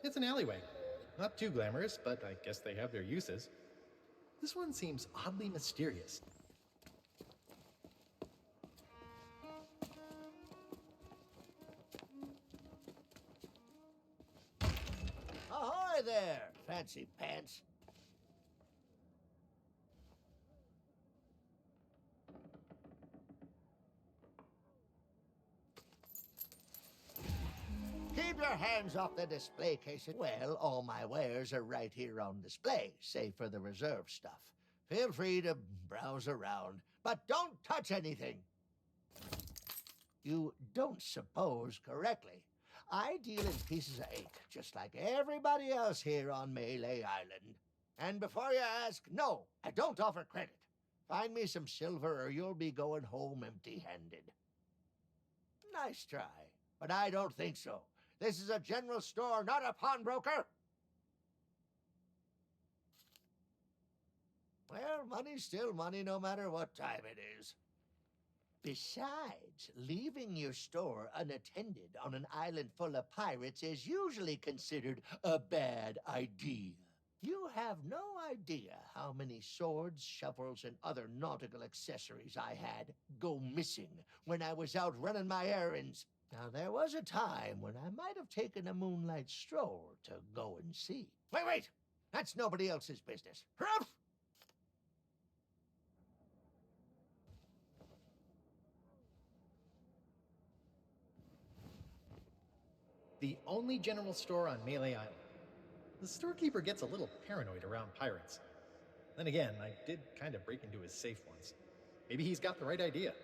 It's an alleyway. Not too glamorous, but I guess they have their uses. This one seems oddly mysterious. Ahoy there, fancy pants. Keep your hands off the display cases. Well, all my wares are right here on display, save for the reserve stuff. Feel free to browse around, but don't touch anything. You don't suppose correctly. I deal in pieces of ink, just like everybody else here on Melee Island. And before you ask, no, I don't offer credit. Find me some silver or you'll be going home empty-handed. Nice try, but I don't think so. This is a general store, not a pawnbroker. Well, money's still money no matter what time it is. Besides, leaving your store unattended on an island full of pirates is usually considered a bad idea. You have no idea how many swords, shovels, and other nautical accessories I had go missing when I was out running my errands. Now, there was a time when I might have taken a moonlight stroll to go and see. Wait! That's nobody else's business. Huff! The only general store on Melee Island. The storekeeper gets a little paranoid around pirates. Then again, I did kind of break into his safe once. Maybe he's got the right idea.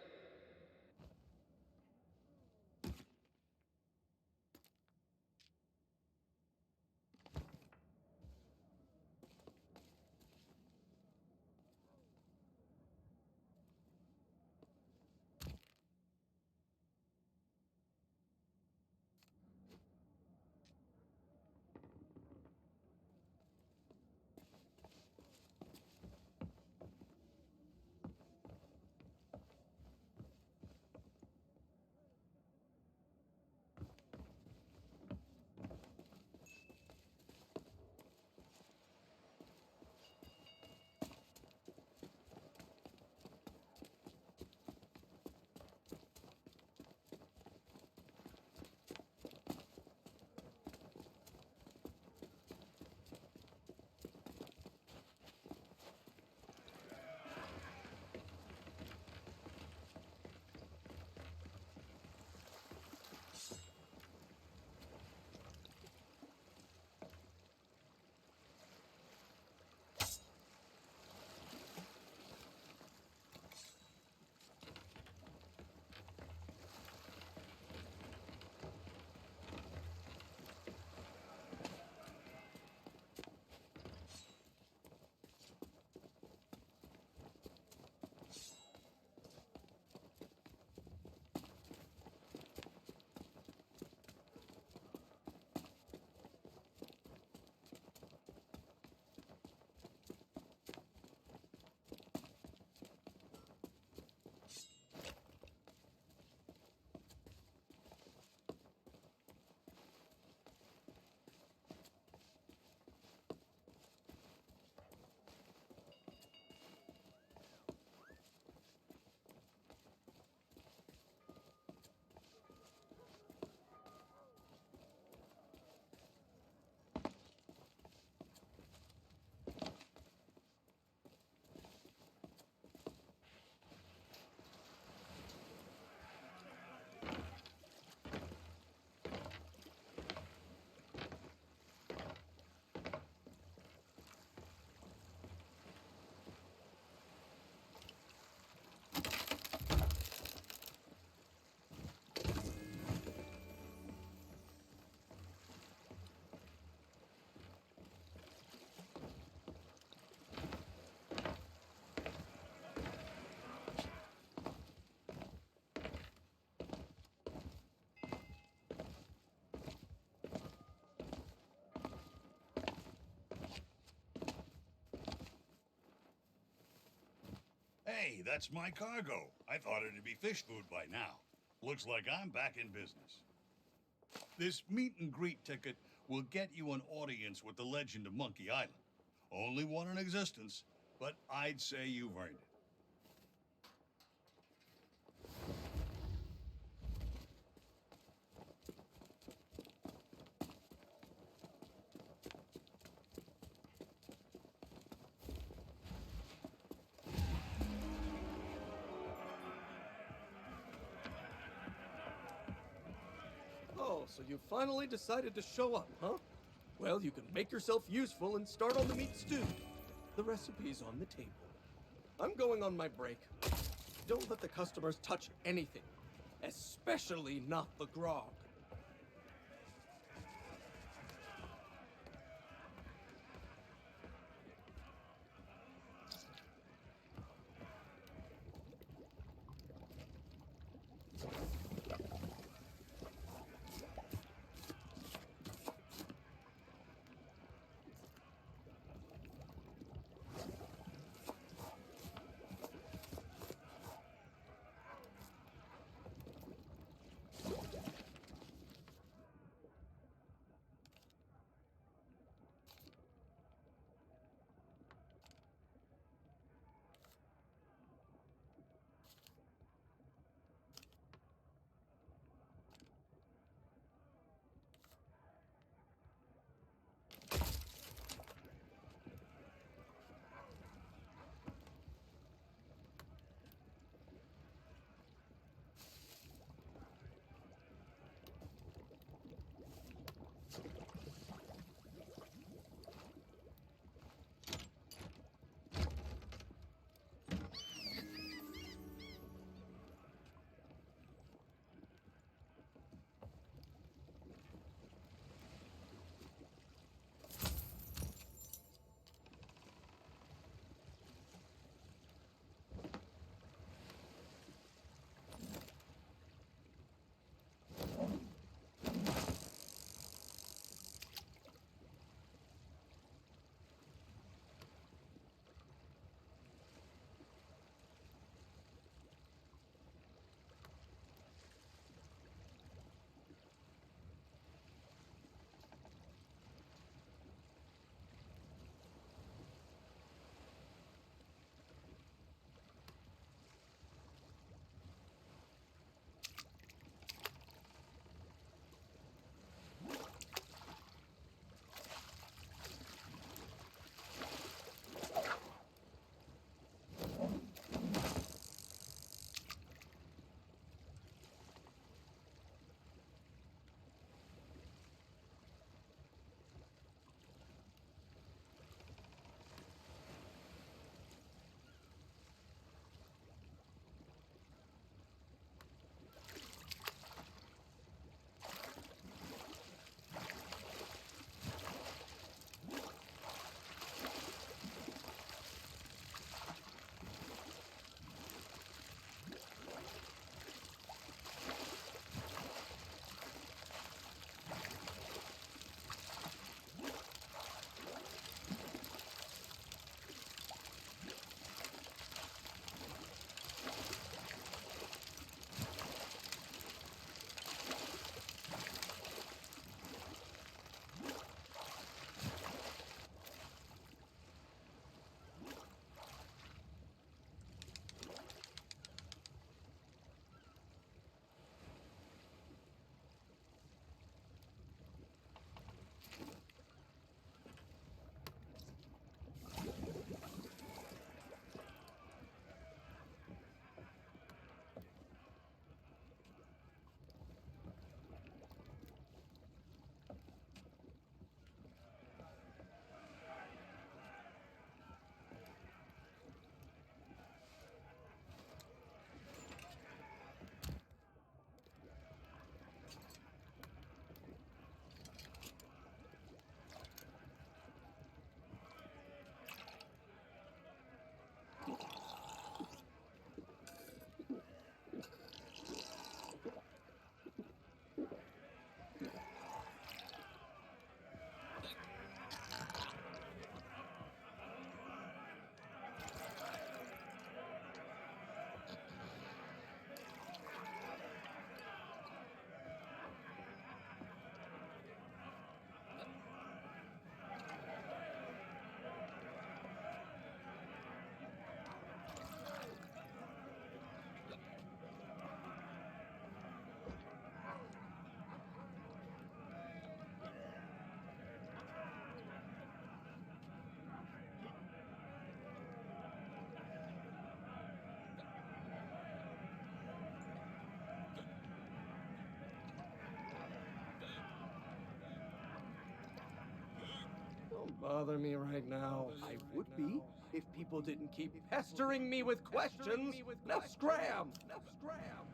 Hey, that's my cargo. I thought it'd be fish food by now. Looks like I'm back in business. This meet and greet ticket will get you an audience with the legend of Monkey Island. Only one in existence, but I'd say you've earned it. Oh, so you finally decided to show up, huh? Well, you can make yourself useful and start on the meat stew. The recipe's on the table. I'm going on my break. Don't let the customers touch anything, especially not the grog. bother me right now. I would be if people didn't keep pestering me with questions. Now scram! Now scram!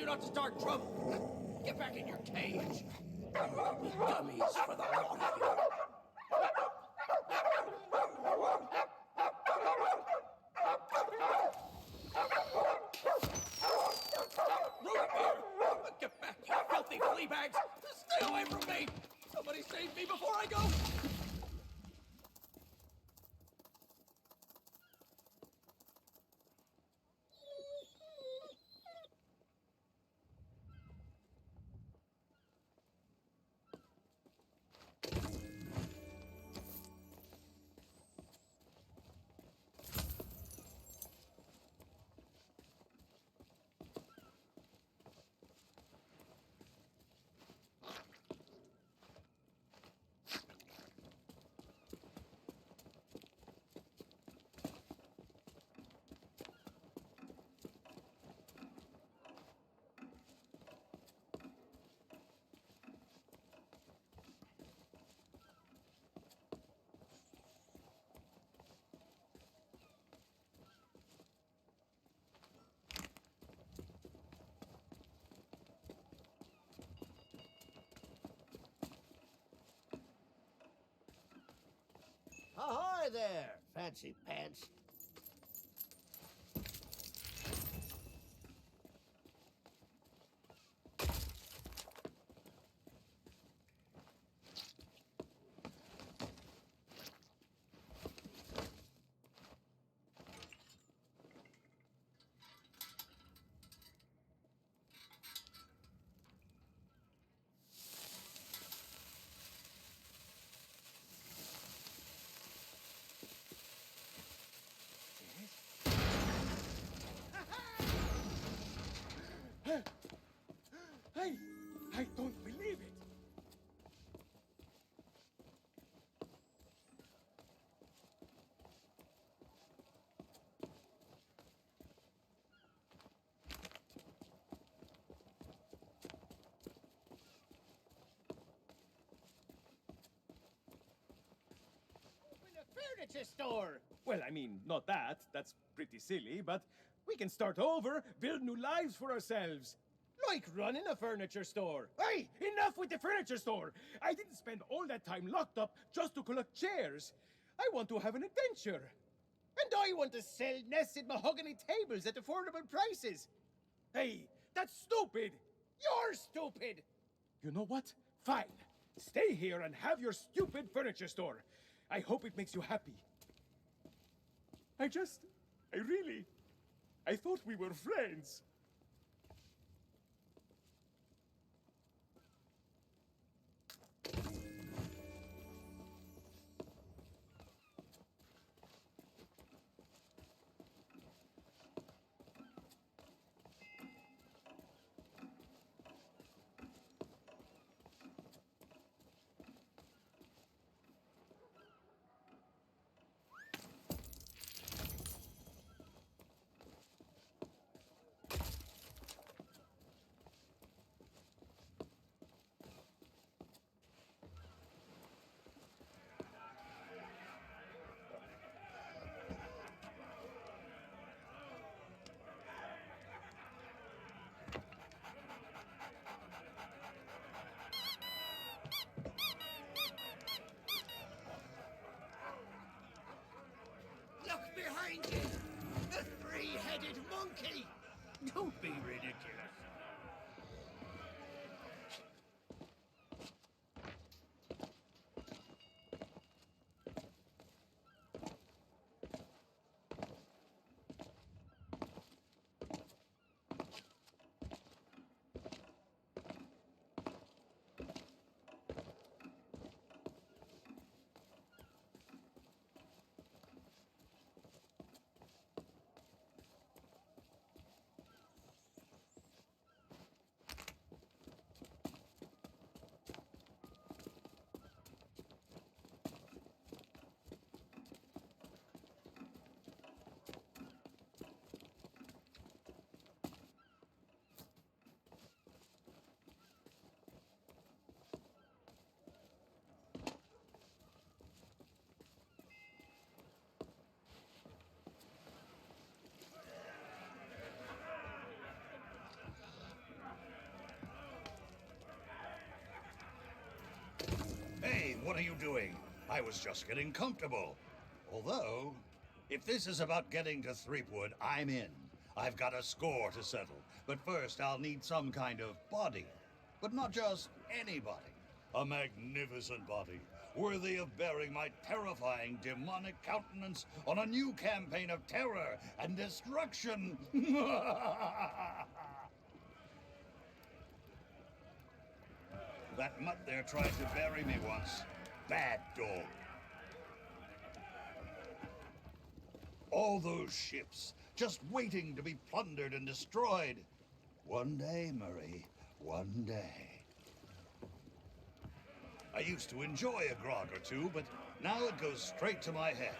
you not to start trouble. Get back in your cage. Dummies for the lot of you. Root beer! Get back, you filthy flea bags! Stay away from me! Somebody save me before I go! Ahoy there, fancy pants. I don't believe it. Open a furniture store. Well, I mean, not that. That's pretty silly, but we can start over, build new lives for ourselves. Like running a furniture store. Hey, enough with the furniture store! I didn't spend all that time locked up just to collect chairs. I want to have an adventure. And I want to sell nested mahogany tables at affordable prices. Hey, that's stupid! You're stupid! You know what? Fine. Stay here and have your stupid furniture store. I hope it makes you happy. I thought we were friends. Look behind you! The three-headed monkey! Don't be ridiculous. what are you doing? I was just getting comfortable. Although, if this is about getting to Threepwood, I'm in. I've got a score to settle. But first, I'll need some kind of body. But not just any body. A magnificent body, worthy of bearing my terrifying demonic countenance on a new campaign of terror and destruction. That mutt there tried to bury me once. Bad dog. All those ships, just waiting to be plundered and destroyed. One day, Murray, one day. I used to enjoy a grog or two, but now it goes straight to my head.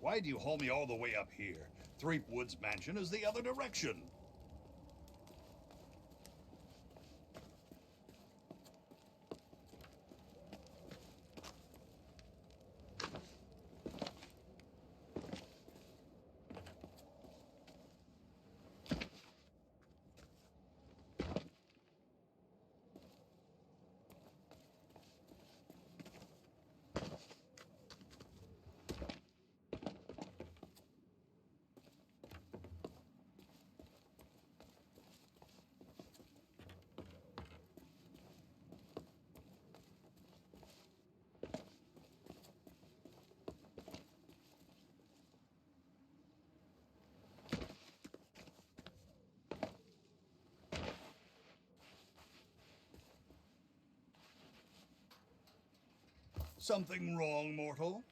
Why do you haul me all the way up here? Threepwood's mansion is the other direction. Something wrong, mortal?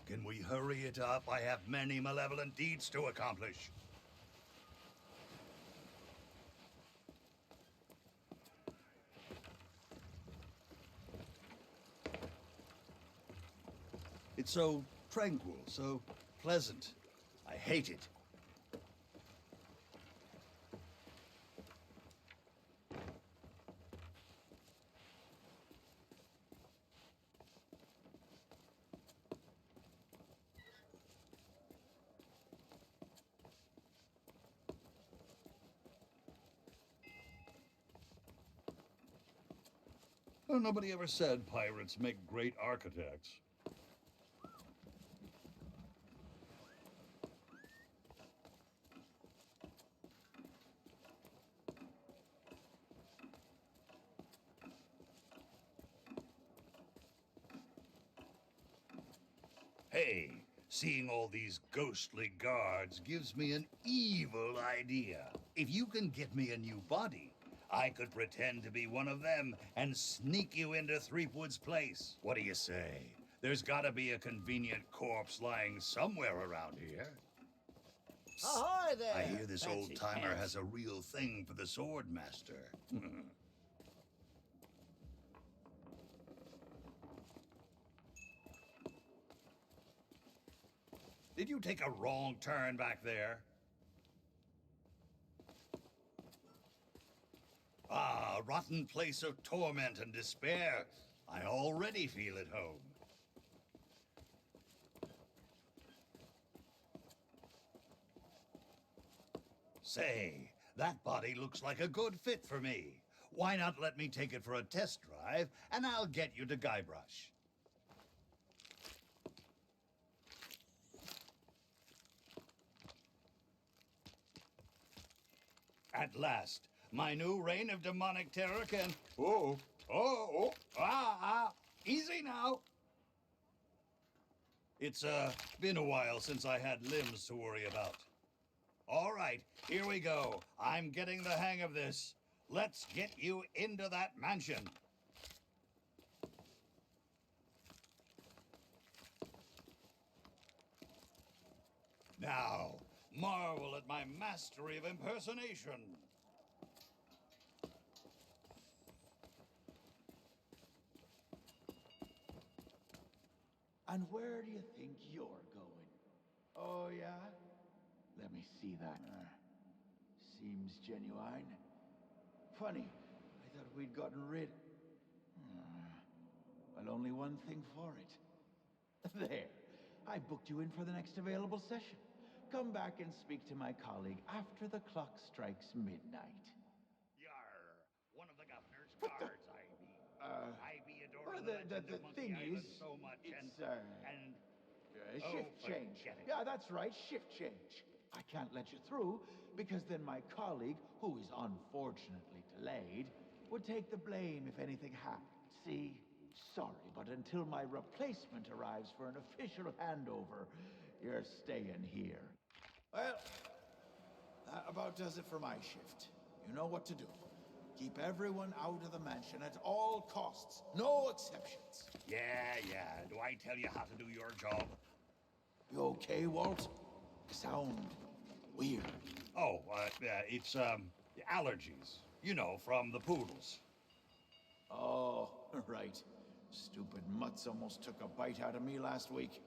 Can we hurry it up? I have many malevolent deeds to accomplish. It's so tranquil, so pleasant. I hate it. Well, nobody ever said pirates make great architects. Hey, seeing all these ghostly guards gives me an evil idea. If you can get me a new body, I could pretend to be one of them and sneak you into Threepwood's place. What do you say? There's gotta be a convenient corpse lying somewhere around here. Ahoy there! I hear this Fancy old-timer pants. has a real thing for the sword master. Did you take a wrong turn back there? Ah, rotten place of torment and despair. I already feel at home. Say, that body looks like a good fit for me. Why not let me take it for a test drive, and I'll get you to Guybrush. At last, my new reign of demonic terror can... Easy now. It's, been a while since I had limbs to worry about. All right, here we go. I'm getting the hang of this. Let's get you into that mansion. Now, marvel at my mastery of impersonation. And where do you think you're going? Oh, yeah? Let me see that. Seems genuine. Funny, I thought we'd gotten rid... Well, only one thing for it. There. I booked you in for the next available session. Come back and speak to my colleague after the clock strikes midnight. Yarr, one of the governor's guards, I be adoring the thing is, so much, it's, oh, shift change. forget it. Yeah, that's right, shift change. I can't let you through, because then my colleague, who is unfortunately delayed, would take the blame if anything happened. See? Sorry, but until my replacement arrives for an official handover, you're staying here. Well, that about does it for my shift. You know what to do. Keep everyone out of the mansion at all costs. No exceptions. Yeah. Do I tell you how to do your job? You okay, Walt? You sound weird. Oh, it's, allergies. You know, from the poodles. Oh, right. Stupid mutts almost took a bite out of me last week.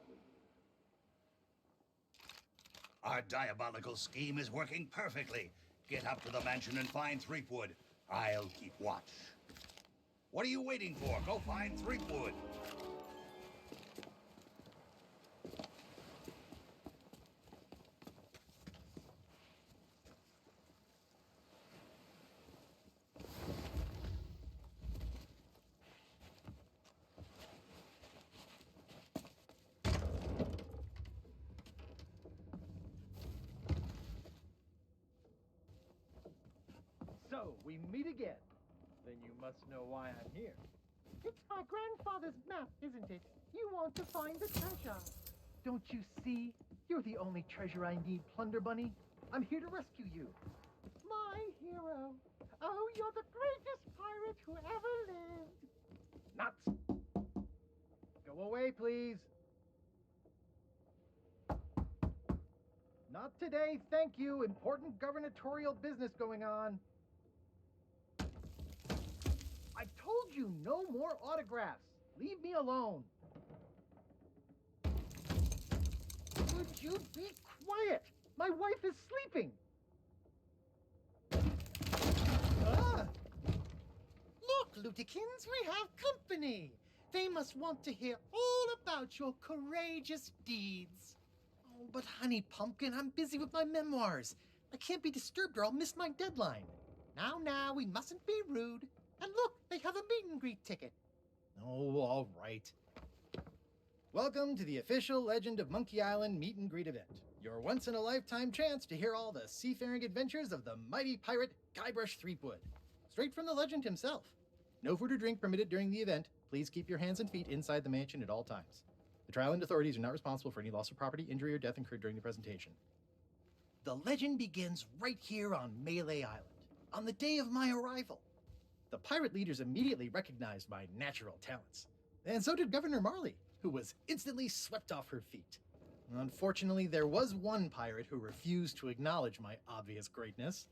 Our diabolical scheme is working perfectly. Get up to the mansion and find Threepwood. I'll keep watch. What are you waiting for? Go find Threepwood. So, we meet again. Then you must know why I'm here. It's my grandfather's map, isn't it? You want to find the treasure. Don't you see? You're the only treasure I need, Plunder Bunny. I'm here to rescue you. My hero. Oh, you're the greatest pirate who ever lived. Nuts! Go away, please. Not today, thank you. Important gubernatorial business going on. I told you no more autographs. Leave me alone. Would you be quiet? My wife is sleeping. Ah! Look, Lutikins, we have company. They must want to hear all about your courageous deeds. Oh, but honey pumpkin, I'm busy with my memoirs. I can't be disturbed or I'll miss my deadline. Now, we mustn't be rude. And look, they have a meet and greet ticket. Oh, all right. Welcome to the official Legend of Monkey Island meet and greet event. Your once-in-a-lifetime chance to hear all the seafaring adventures of the mighty pirate Guybrush Threepwood. Straight from the legend himself. No food or drink permitted during the event. Please keep your hands and feet inside the mansion at all times. The Trial and authorities are not responsible for any loss of property, injury, or death incurred during the presentation. The legend begins right here on Melee Island, on the day of my arrival. The pirate leaders immediately recognized my natural talents. And so did Governor Marley, who was instantly swept off her feet. Unfortunately, there was one pirate who refused to acknowledge my obvious greatness.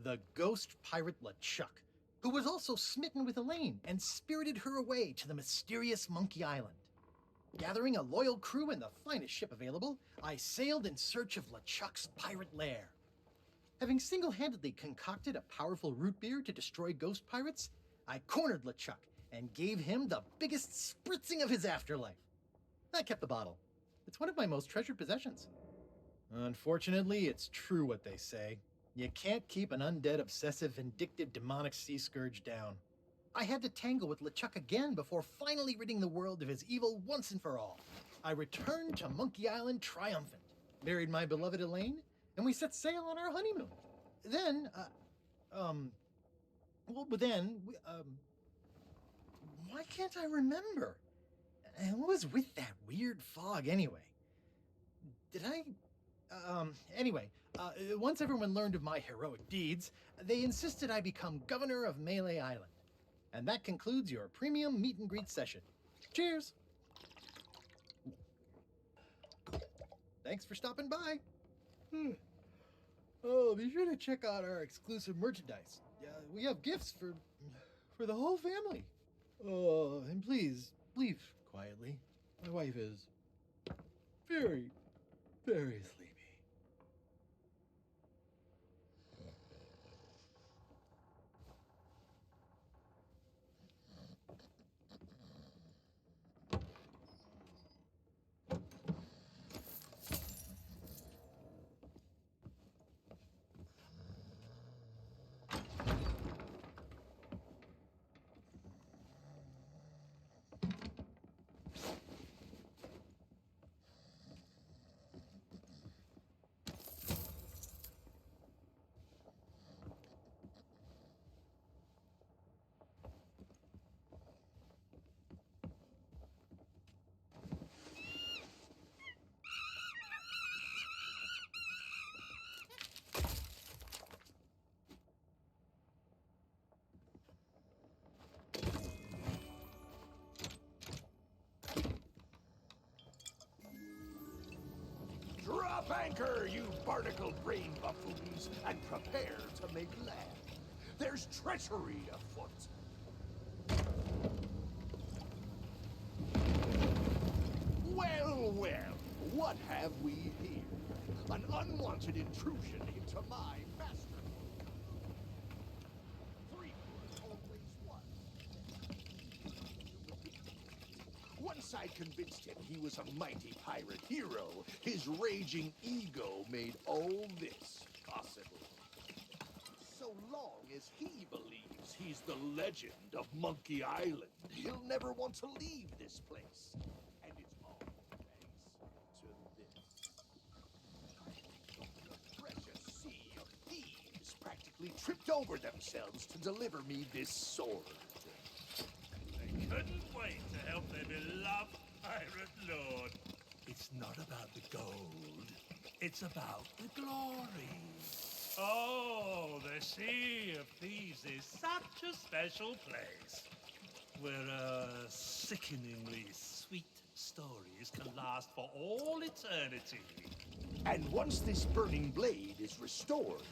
The ghost pirate LeChuck, who was also smitten with Elaine and spirited her away to the mysterious Monkey Island. Gathering a loyal crew and the finest ship available, I sailed in search of LeChuck's pirate lair. Having single-handedly concocted a powerful root beer to destroy ghost pirates, I cornered LeChuck and gave him the biggest spritzing of his afterlife. I kept the bottle. It's one of my most treasured possessions. Unfortunately, it's true what they say. You can't keep an undead, obsessive, vindictive, demonic sea scourge down. I had to tangle with LeChuck again before finally ridding the world of his evil once and for all. I returned to Monkey Island triumphant, married my beloved Elaine, and we set sail on our honeymoon. Then, why can't I remember? And what was with that weird fog anyway? Once everyone learned of my heroic deeds, they insisted I become governor of Melee Island. And that concludes your premium meet and greet session. Cheers! Thanks for stopping by. Oh, be sure to check out our exclusive merchandise. We have gifts for the whole family. Oh, and please, leave quietly. My wife is very, very sleepy. Drop anchor, you barnacle brain buffoons, and prepare to make land. There's treachery afoot. Well, well, what have we here? An unwanted intrusion into my master. Once I convinced him he was a mighty pirate hero, his raging ego made all this possible. So long as he believes he's the legend of Monkey Island, he'll never want to leave this place. And it's all thanks to this. The precious sea of thieves practically tripped over themselves to deliver me this sword. They couldn't wait to help their beloved pirate lord. It's not about the gold. It's about the glory. Oh, the Sea of Thieves is such a special place, where sickeningly sweet stories can last for all eternity. And once this burning blade is restored,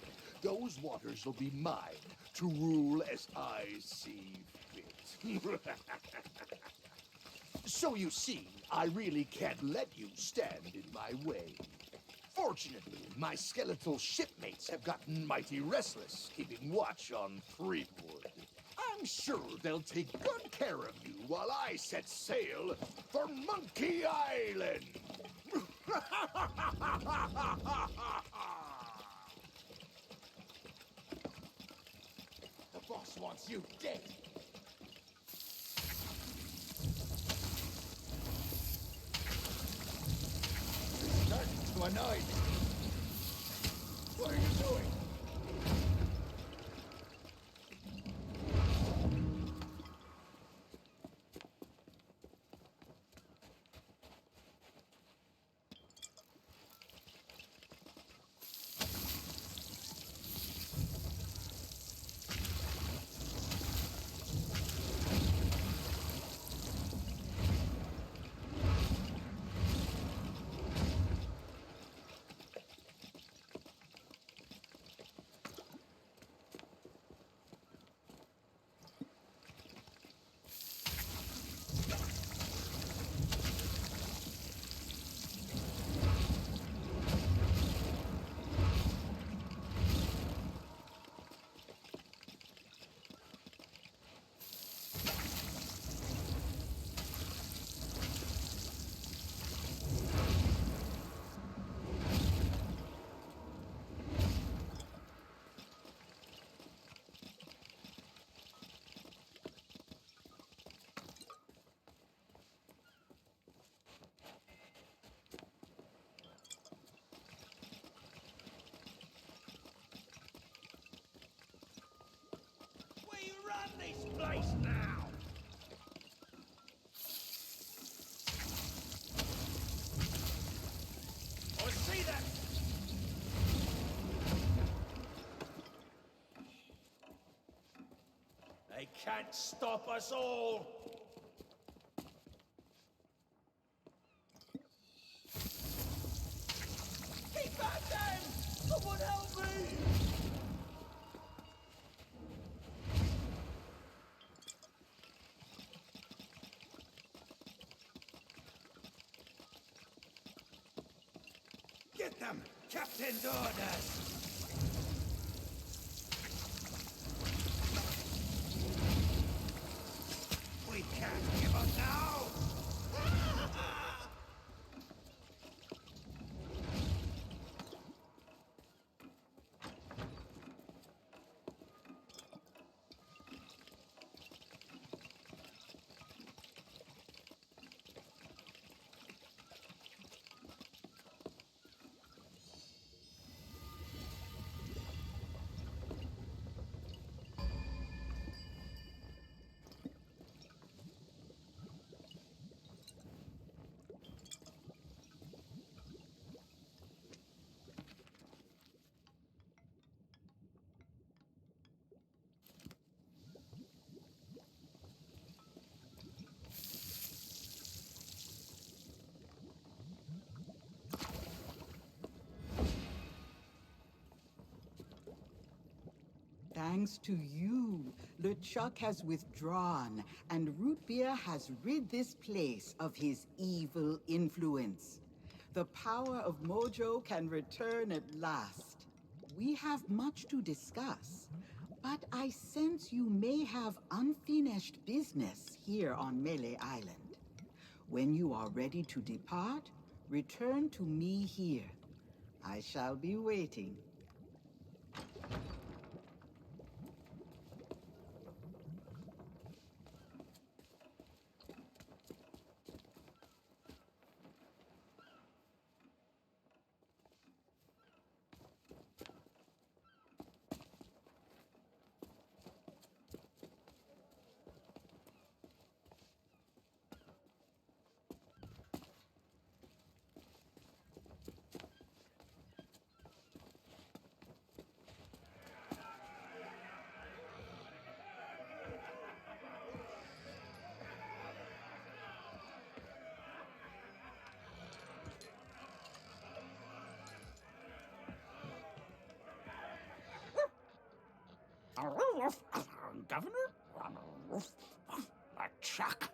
those waters will be mine to rule as I see fit. So you see, I really can't let you stand in my way. Fortunately, my skeletal shipmates have gotten mighty restless, keeping watch on Threepwood. I'm sure they'll take good care of you while I set sail for Monkey Island. The boss wants you dead. Starting to annoy me. What are you doing? place now! I see that! They can't stop us all! Keep at them! Someone help me! Get them! Captain's orders! We can't give up now! Thanks to you, LeChuck has withdrawn, and Root Beer has rid this place of his evil influence. The power of Mojo can return at last. We have much to discuss, but I sense you may have unfinished business here on Melee Island. When you are ready to depart, return to me here. I shall be waiting. Governor? Chuck.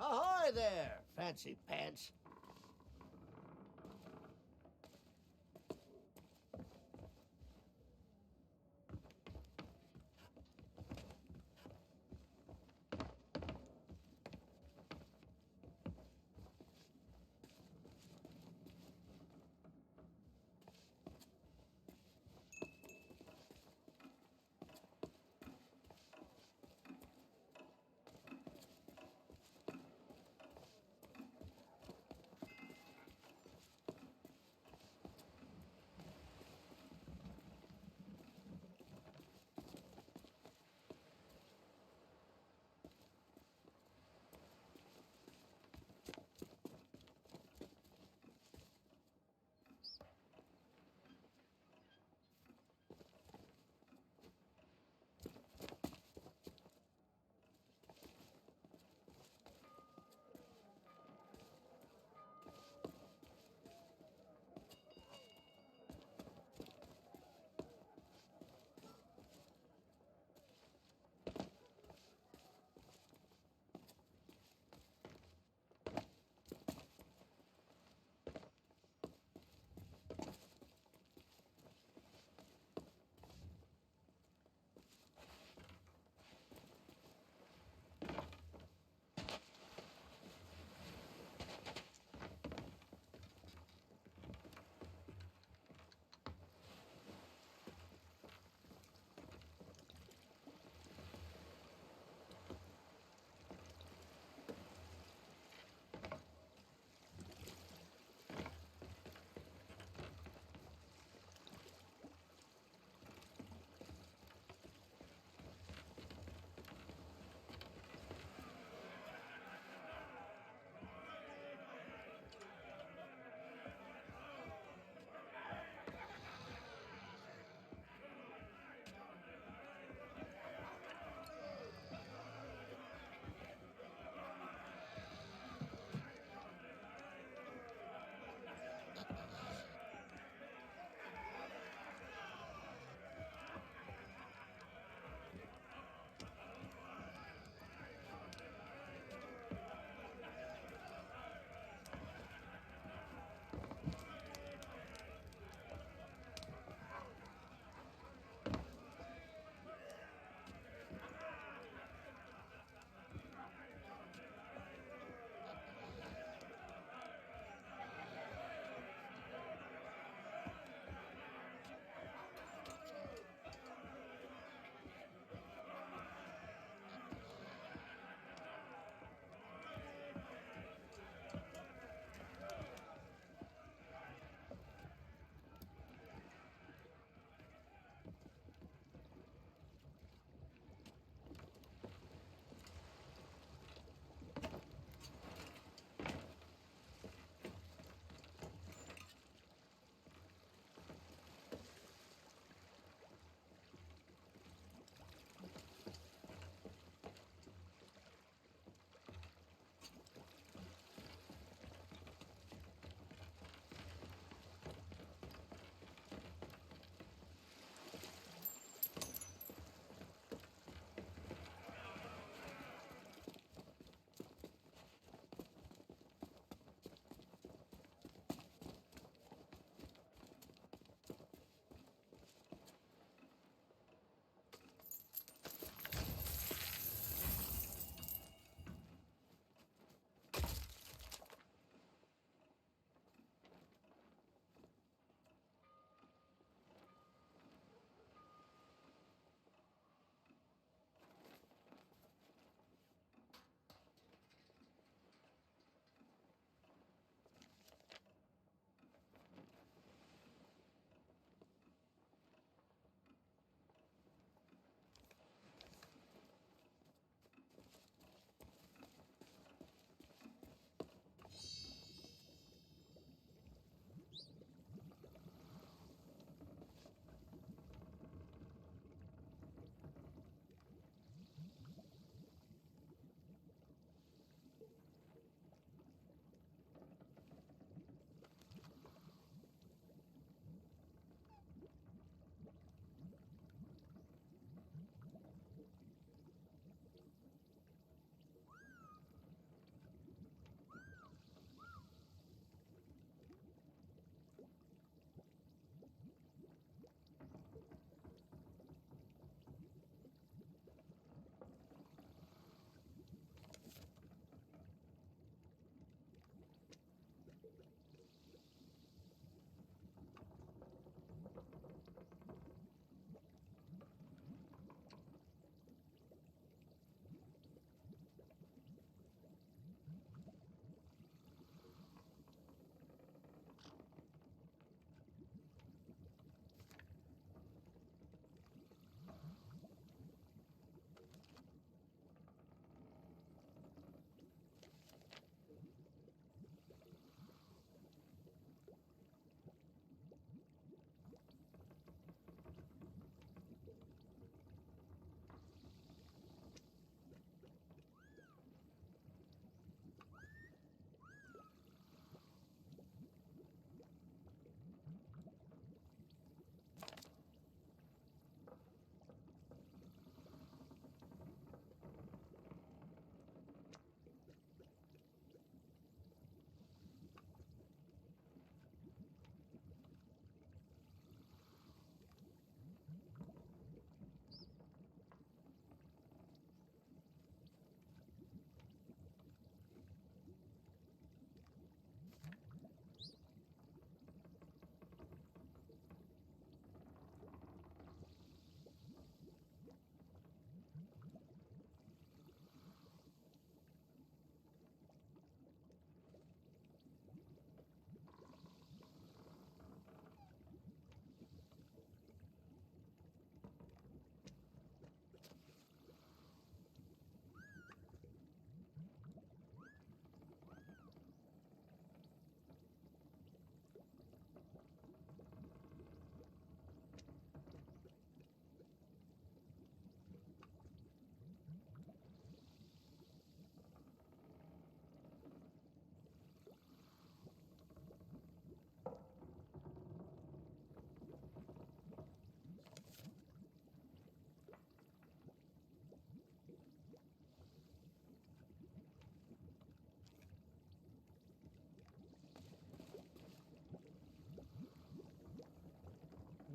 Ahoy there, fancy pants.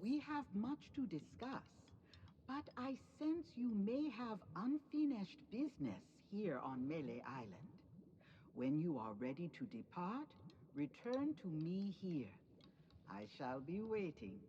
We have much to discuss, but I sense you may have unfinished business here on Melee Island. When you are ready to depart, return to me here. I shall be waiting.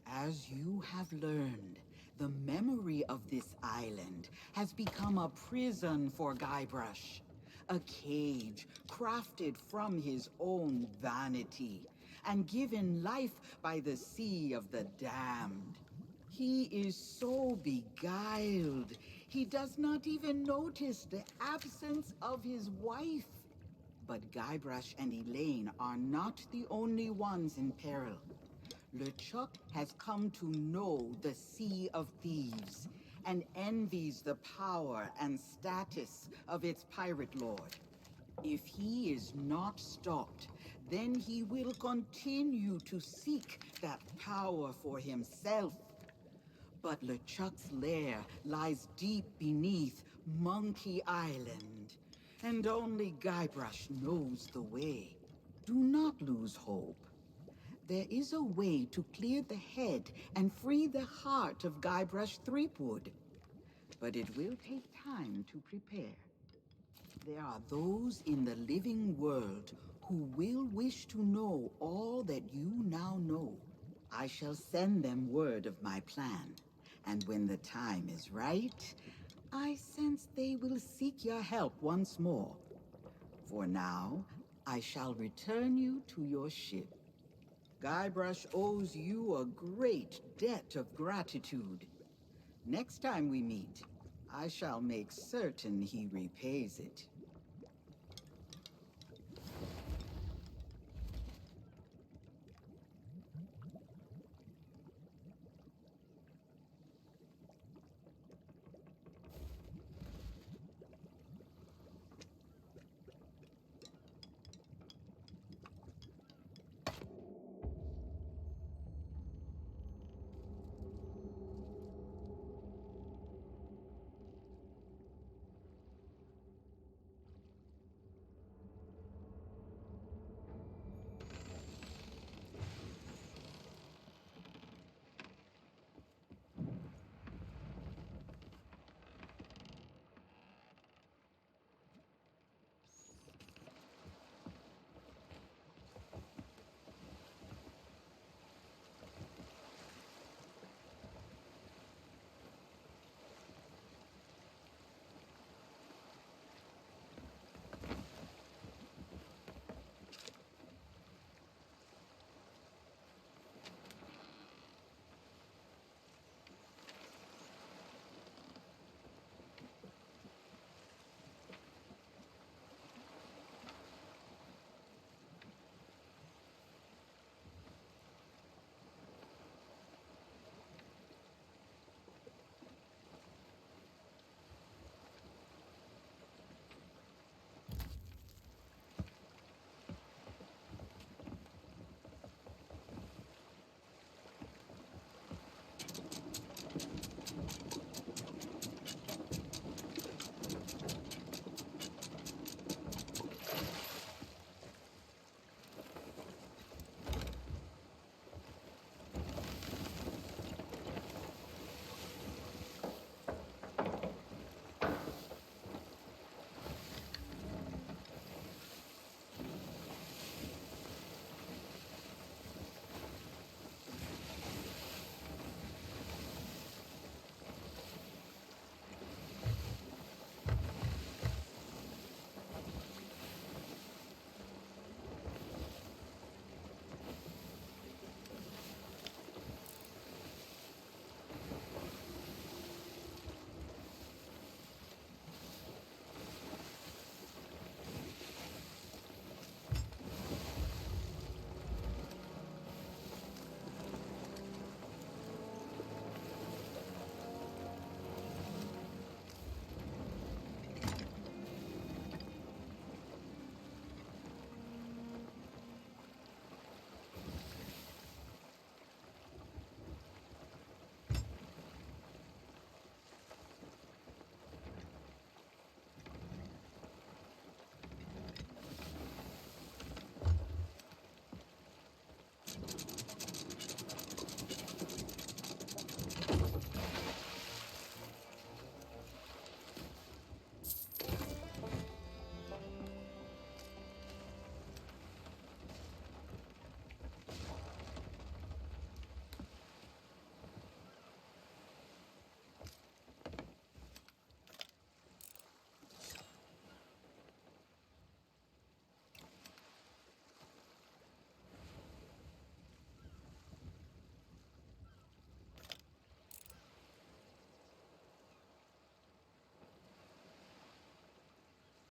As you have learned, the memory of this island has become a prison for Guybrush. A cage crafted from his own vanity and given life by the sea of the damned. He is so beguiled, he does not even notice the absence of his wife. But Guybrush and Elaine are not the only ones in peril. LeChuck has come to know the Sea of Thieves and envies the power and status of its pirate lord. If he is not stopped, then he will continue to seek that power for himself. But LeChuck's lair lies deep beneath Monkey Island, and only Guybrush knows the way. Do not lose hope. There is a way to clear the head and free the heart of Guybrush Threepwood. But it will take time to prepare. There are those in the living world who will wish to know all that you now know. I shall send them word of my plan, and when the time is right, I sense they will seek your help once more. For now, I shall return you to your ship. Guybrush owes you a great debt of gratitude. Next time we meet, I shall make certain he repays it.